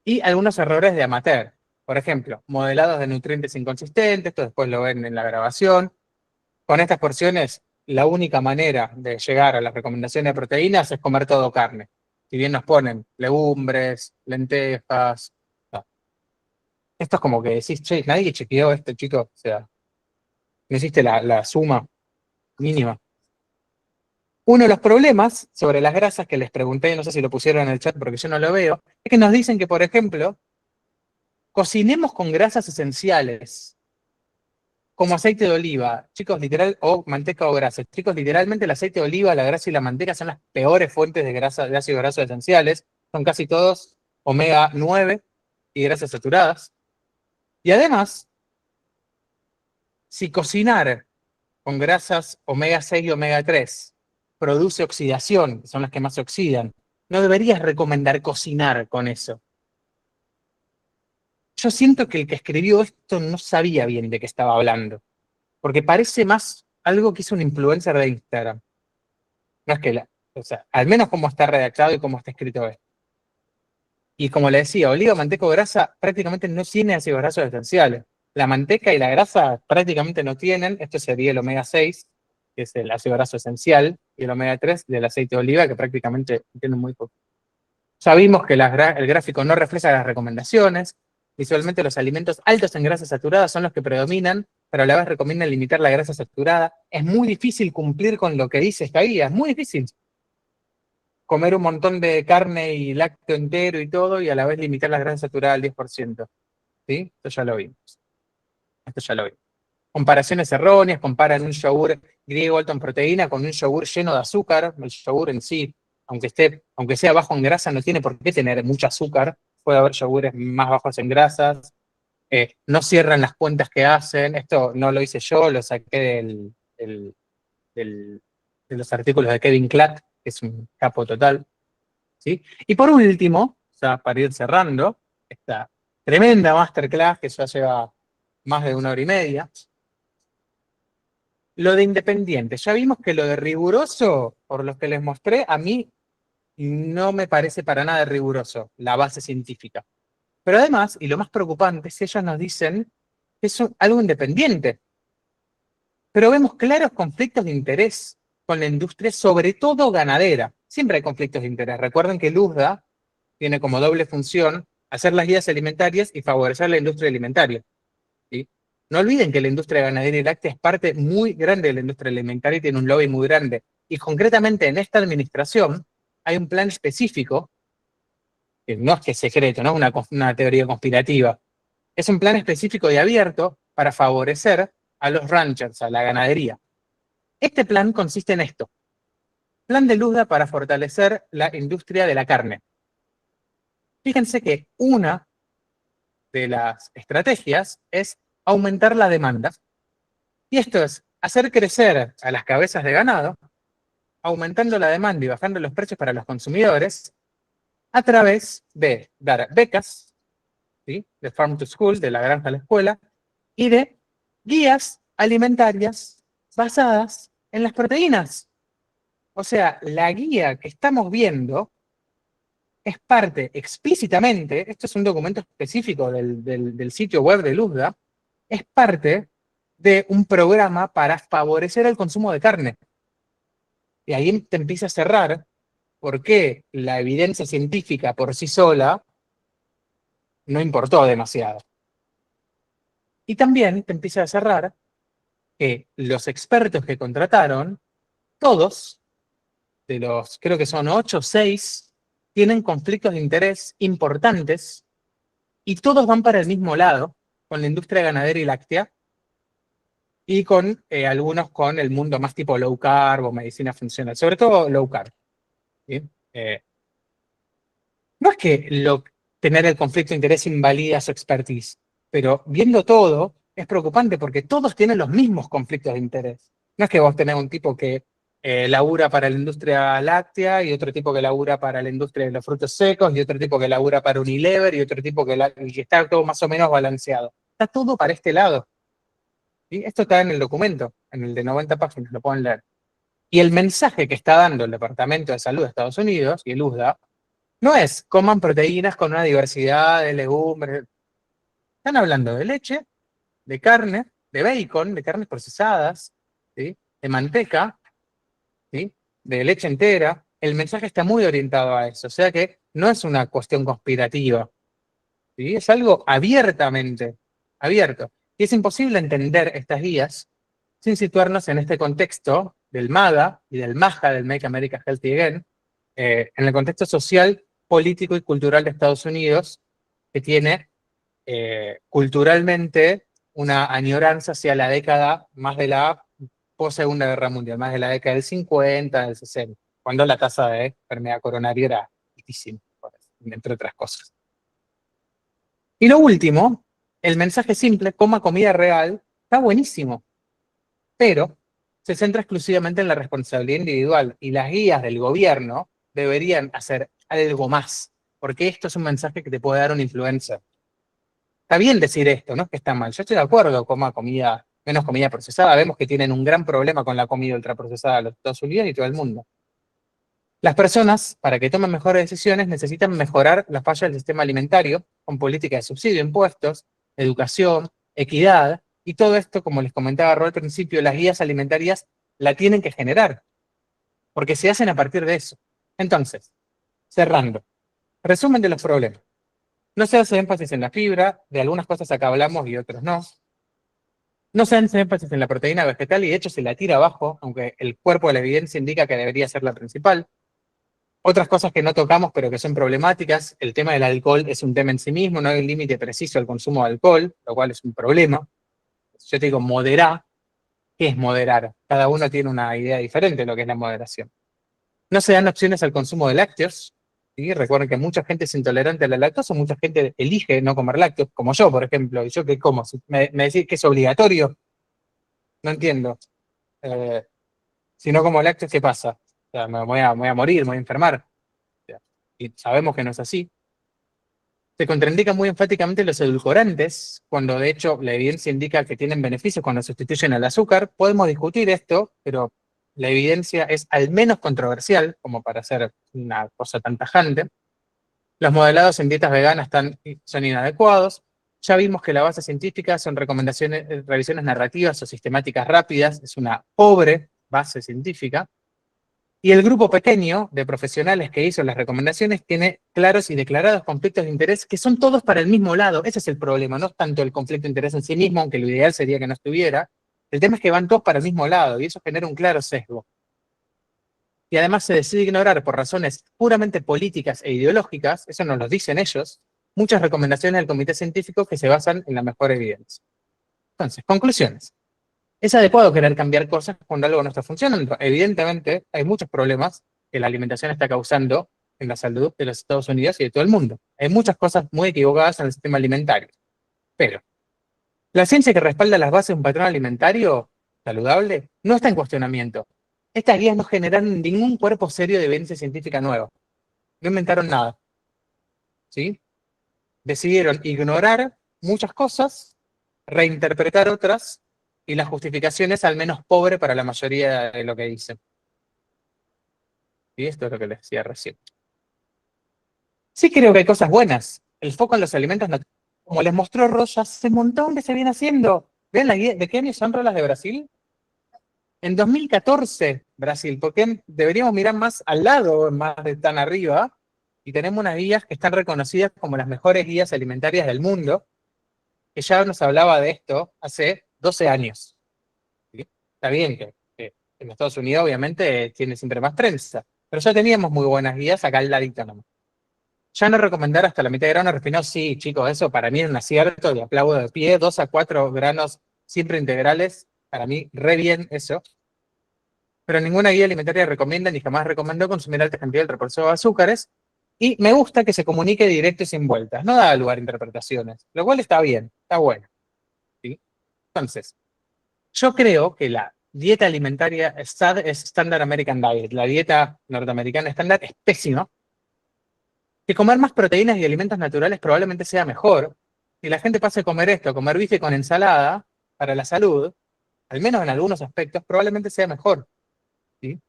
Y algunos errores de amateur. Por ejemplo, modelados de nutrientes inconsistentes, esto después lo ven en la grabación. Con estas porciones, la única manera de llegar a las recomendaciones de proteínas es comer todo carne. Si bien nos ponen legumbres, lentejas. No. Esto es como que decís, che, nadie chequeó esto, chicos. O sea, no hiciste la suma mínima. Uno de los problemas sobre las grasas que les pregunté, no sé si lo pusieron en el chat porque yo no lo veo, es que nos dicen que, por ejemplo, cocinemos con grasas esenciales, como aceite de oliva, chicos, literal, o manteca o grasa. Chicos, literalmente el aceite de oliva, la grasa y la manteca son las peores fuentes de grasa, de ácidos grasos esenciales. Son casi todos omega 9 y grasas saturadas. Y además, si cocinar con grasas omega 6 y omega 3 produce oxidación, que son las que más se oxidan, no deberías recomendar cocinar con eso. Yo siento que el que escribió esto no sabía bien de qué estaba hablando, porque parece más algo que hizo un influencer de Instagram. No es que o sea, al menos cómo está redactado y cómo está escrito esto. Y como le decía, oliva, manteca o grasa prácticamente no tiene ácidos grasos esenciales. La manteca y la grasa prácticamente no tienen, esto sería el omega 6, que es el ácido graso esencial, y el omega 3 del aceite de oliva, que prácticamente tiene muy poco. Ya vimos que el gráfico no refleja las recomendaciones. Visualmente los alimentos altos en grasa saturada son los que predominan, pero a la vez recomiendan limitar la grasa saturada. Es muy difícil cumplir con lo que dice esta guía, es muy difícil. Comer un montón de carne y lácteo entero y todo, y a la vez limitar la grasa saturada al 10%. ¿Sí? Esto ya lo vimos. Esto ya lo vimos. Comparaciones erróneas, comparan un yogur griego alto en proteína con un yogur lleno de azúcar. El yogur en sí, aunque sea bajo en grasa, no tiene por qué tener mucho azúcar. Puede haber yogures más bajos en grasas. No cierran las cuentas que hacen. Esto no lo hice yo, lo saqué de los artículos de Kevin Klatt, que es un capo total. ¿Sí? Y por último, ya para ir cerrando, esta tremenda masterclass que ya lleva más de 1 hora y media, lo de independiente. Ya vimos que lo de riguroso, por los que les mostré, a mí no me parece para nada riguroso la base científica. Pero además, y lo más preocupante, es que ellos nos dicen que es algo independiente. pero vemos claros conflictos de interés con la industria, sobre todo ganadera. Siempre hay conflictos de interés. Recuerden que Luzda tiene como doble función hacer las guías alimentarias y favorecer la industria alimentaria. ¿Sí? No olviden que la industria ganadera y láctea es parte muy grande de la industria alimentaria y tiene un lobby muy grande. Y concretamente en esta administración hay un plan específico, que no es que es secreto, no es una teoría conspirativa, es un plan específico y abierto para favorecer a los ranchers, a la ganadería. Este plan consiste en esto. Plan de Luzda para fortalecer la industria de la carne. Fíjense que una de las estrategias es aumentar la demanda. Y esto es hacer crecer a las cabezas de ganado, aumentando la demanda y bajando los precios para los consumidores, a través de dar becas, ¿sí? De Farm to School, de la granja a la escuela, y de guías alimentarias basadas en las proteínas. O sea, la guía que estamos viendo es parte explícitamente, esto es un documento específico del sitio web de Luzda, es parte de un programa para favorecer el consumo de carne. Y ahí te empieza a cerrar por qué la evidencia científica por sí sola no importó demasiado. Y también te empieza a cerrar que los expertos que contrataron, todos, de los, creo que son 8 o 6, tienen conflictos de interés importantes y todos van para el mismo lado, con la industria ganadera y láctea, y con algunos con el mundo más tipo low carb o medicina funcional, sobre todo low carb. ¿Sí? No es que tener el conflicto de interés invalida su expertise, pero viendo todo, es preocupante porque todos tienen los mismos conflictos de interés. No es que vos tenés un tipo que labura para la industria láctea y otro tipo que labura para la industria de los frutos secos y otro tipo que labura para Unilever y otro tipo que está todo más o menos balanceado. Está todo para este lado. ¿Sí? Esto está en el documento, en el de 90 páginas, lo pueden leer. Y el mensaje que está dando el Departamento de Salud de Estados Unidos y el USDA no es coman proteínas con una diversidad de legumbres. Están hablando de leche, de carne, de bacon, de carnes procesadas, ¿sí? De manteca, ¿sí? De leche entera. El mensaje está muy orientado a eso. O sea que no es una cuestión conspirativa. ¿Sí? Es algo abiertamente abierto. Y es imposible entender estas guías sin situarnos en este contexto del MAGA y del MAJA, del Make America Healthy Again, en el contexto social, político y cultural de Estados Unidos, que tiene culturalmente una añoranza hacia la década más de la post-Segunda Guerra Mundial, más de la década del 50, del 60, cuando la tasa de enfermedad coronaria era altísima, entre otras cosas. Y lo último, el mensaje simple, coma comida real, está buenísimo, pero se centra exclusivamente en la responsabilidad individual y las guías del gobierno deberían hacer algo más, porque esto es un mensaje que te puede dar un influencer. Está bien decir esto, no es que está mal. Yo estoy de acuerdo, coma comida, menos comida procesada. Vemos que tienen un gran problema con la comida ultraprocesada en los Estados Unidos y todo el mundo. Las personas, para que tomen mejores decisiones, necesitan mejorar la falla del sistema alimentario con políticas de subsidio, impuestos, educación, equidad, y todo esto, como les comentaba Ro al principio, las guías alimentarias la tienen que generar, porque se hacen a partir de eso. Entonces, cerrando, resumen de los problemas. No se hace énfasis en la fibra, de algunas cosas acá hablamos y otros no. No se hace énfasis en la proteína vegetal y de hecho se la tira abajo, aunque el cuerpo de la evidencia indica que debería ser la principal. Otras cosas que no tocamos pero que son problemáticas, el tema del alcohol es un tema en sí mismo, no hay un límite preciso al consumo de alcohol, lo cual es un problema. Yo te digo, moderar. ¿Qué es moderar? Cada uno tiene una idea diferente de lo que es la moderación. No se dan opciones al consumo de lácteos. ¿Sí? Recuerden que mucha gente es intolerante a la lactosa, mucha gente elige no comer lácteos, como yo, por ejemplo. ¿Y yo qué como? ¿Me decís que es obligatorio? No entiendo. Si no como lácteos, ¿qué pasa? O sea, me voy a morir, me voy a enfermar. O sea, y sabemos que no es así. Se contraindican muy enfáticamente los edulcorantes, cuando de hecho la evidencia indica que tienen beneficios cuando sustituyen al azúcar. Podemos discutir esto, pero la evidencia es al menos controversial, como para hacer una cosa tan tajante. Los modelados en dietas veganas son inadecuados. Ya vimos que la base científica son recomendaciones, revisiones narrativas o sistemáticas rápidas, es una pobre base científica. Y el grupo pequeño de profesionales que hizo las recomendaciones tiene claros y declarados conflictos de interés que son todos para el mismo lado. Ese es el problema, no es tanto el conflicto de interés en sí mismo, aunque lo ideal sería que no estuviera. El tema es que van todos para el mismo lado y eso genera un claro sesgo. Y además se decide ignorar por razones puramente políticas e ideológicas, eso nos lo dicen ellos, muchas recomendaciones del comité científico que se basan en la mejor evidencia. Entonces, conclusiones. ¿Es adecuado querer cambiar cosas cuando algo no está funcionando? Evidentemente, hay muchos problemas que la alimentación está causando en la salud de los Estados Unidos y de todo el mundo. Hay muchas cosas muy equivocadas en el sistema alimentario. Pero la ciencia que respalda las bases de un patrón alimentario saludable no está en cuestionamiento. Estas guías no generan ningún cuerpo serio de evidencia científica nueva. No inventaron nada. ¿Sí? Decidieron ignorar muchas cosas, reinterpretar otras, y la justificación es al menos pobre para la mayoría de lo que dicen. Y esto es lo que les decía recién. Sí creo que hay cosas buenas. El foco en los alimentos naturales, como les mostró Rosa, hace un montón que se viene haciendo. ¿Ven la guía? ¿De qué año son las de Brasil? En 2014, Brasil. ¿Por qué deberíamos mirar más al lado, más de tan arriba? Y tenemos unas guías que están reconocidas como las mejores guías alimentarias del mundo, que ya nos hablaba de esto hace 12 años. ¿Sí? Está bien que en Estados Unidos obviamente tiene siempre más prensa, pero ya teníamos muy buenas guías acá al ladito nomás. Ya no recomendar hasta la mitad de grano refinado, sí, chicos, eso para mí es un acierto y aplaudo de pie. 2 a 4 granos siempre integrales, para mí re bien eso. Pero ninguna guía alimentaria recomienda ni jamás recomendó consumir alta cantidad del reposo de azúcares. Y me gusta que se comunique directo y sin vueltas, no da lugar a interpretaciones, lo cual está bien, está bueno. ¿Sí? Entonces, yo creo que la dieta alimentaria Standard American Diet, la dieta norteamericana estándar, es pésima. Que comer más proteínas y alimentos naturales probablemente sea mejor. Si la gente pasa a comer esto, a comer bife con ensalada, para la salud, al menos en algunos aspectos, probablemente sea mejor. ¿Sí?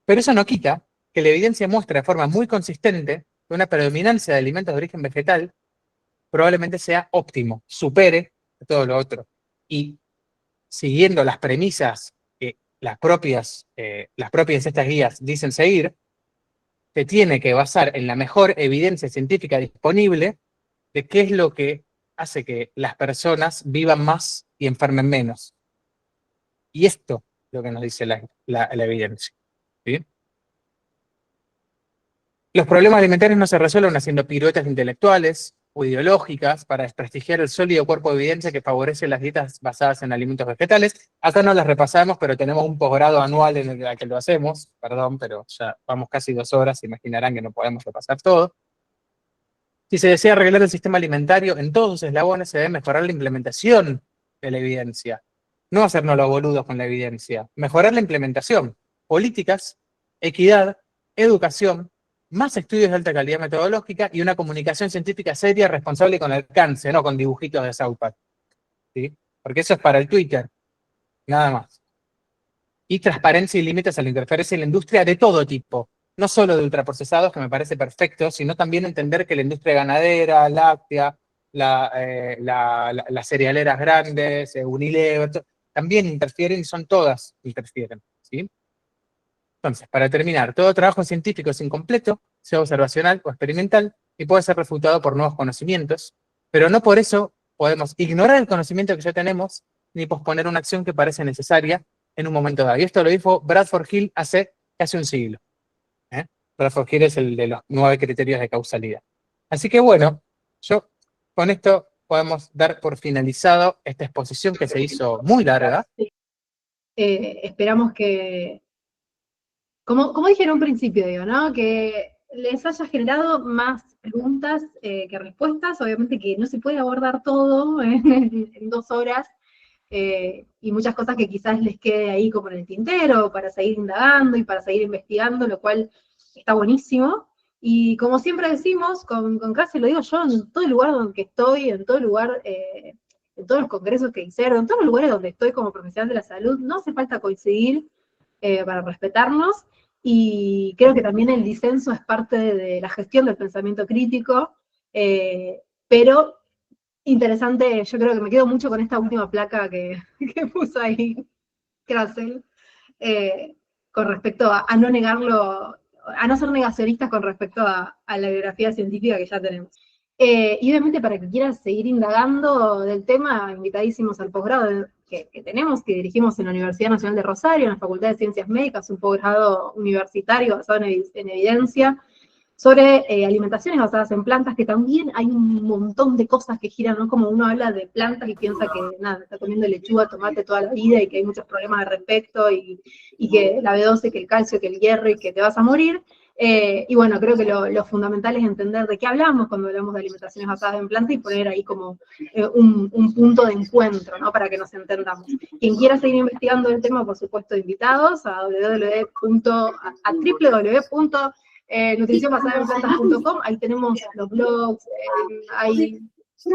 Pero eso no quita que la evidencia muestra de forma muy consistente que una predominancia de alimentos de origen vegetal probablemente sea óptimo, supere todo lo otro. Y siguiendo las premisas que las propias estas guías dicen seguir, se tiene que basar en la mejor evidencia científica disponible de qué es lo que hace que las personas vivan más y enfermen menos. Y esto es lo que nos dice la evidencia. ¿Sí? Los problemas alimentarios no se resuelven haciendo piruetas intelectuales o ideológicas para desprestigiar el sólido cuerpo de evidencia que favorece las dietas basadas en alimentos vegetales. Acá no las repasamos, pero tenemos un posgrado anual en el que lo hacemos. Perdón, pero ya vamos casi 2 horas, se imaginarán que no podemos repasar todo. Si se desea arreglar el sistema alimentario en todos sus eslabones, se debe mejorar la implementación de la evidencia. No hacernos los boludos con la evidencia. Mejorar la implementación. Políticas, equidad, educación, más estudios de alta calidad metodológica y una comunicación científica seria, responsable y con alcance, no con dibujitos de South Park. ¿Sí? Porque eso es para el Twitter. Nada más. Y transparencia y límites a la interferencia en la industria de todo tipo. No solo de ultraprocesados, que me parece perfecto, sino también entender que la industria ganadera, láctea, las cerealeras grandes, Unilever, también interfieren y son todas interfieren. ¿Sí? Entonces, para terminar, todo trabajo científico es incompleto, sea observacional o experimental, y puede ser refutado por nuevos conocimientos, pero no por eso podemos ignorar el conocimiento que ya tenemos, ni posponer una acción que parece necesaria en un momento dado. Y esto lo dijo Bradford Hill hace casi un siglo. Bradford Hill es el de los 9 criterios de causalidad. Así que bueno, yo con esto podemos dar por finalizado esta exposición que se hizo muy larga. Esperamos que, como dije en un principio, digo, ¿no? Que les haya generado más preguntas que respuestas. Obviamente que no se puede abordar todo en 2 horas, y muchas cosas que quizás les quede ahí como en el tintero para seguir indagando y para seguir investigando, lo cual está buenísimo. Y como siempre decimos, con Casi lo digo yo, en todo el lugar donde estoy, en todo lugar, en todos los congresos que hicieron, en todos los lugares donde estoy como profesional de la salud, no hace falta coincidir para respetarnos, y creo que también el disenso es parte de la gestión del pensamiento crítico, pero interesante, yo creo que me quedo mucho con esta última placa que puso ahí Krasel, con respecto a no negarlo, a no ser negacionistas con respecto a la bibliografía científica que ya tenemos. Y obviamente para que quieras seguir indagando del tema, invitadísimos al posgrado que tenemos, que dirigimos en la Universidad Nacional de Rosario, en la Facultad de Ciencias Médicas, un posgrado universitario basado en evidencia, sobre alimentaciones basadas en plantas, que también hay un montón de cosas que giran, ¿no? Como uno habla de plantas y piensa que, nada, está comiendo lechuga, tomate toda la vida y que hay muchos problemas al respecto, y que la B12, que el calcio, que el hierro, y que te vas a morir. Y bueno, creo que lo fundamental es entender de qué hablamos cuando hablamos de alimentaciones basadas en plantas y poner ahí como un punto de encuentro, ¿no? Para que nos entendamos. Quien quiera seguir investigando el tema, por supuesto, invitados a www.nutricionbasadenplantas.com. Ahí tenemos los blogs, hay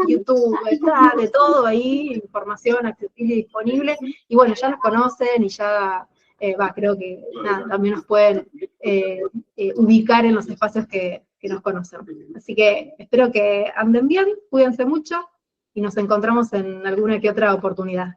YouTube, está de todo ahí, información accesible y disponible. Y bueno, ya nos conocen y ya, creo que nada, también nos pueden ubicar en los espacios que nos conocen. Así que espero que anden bien, cuídense mucho y nos encontramos en alguna que otra oportunidad.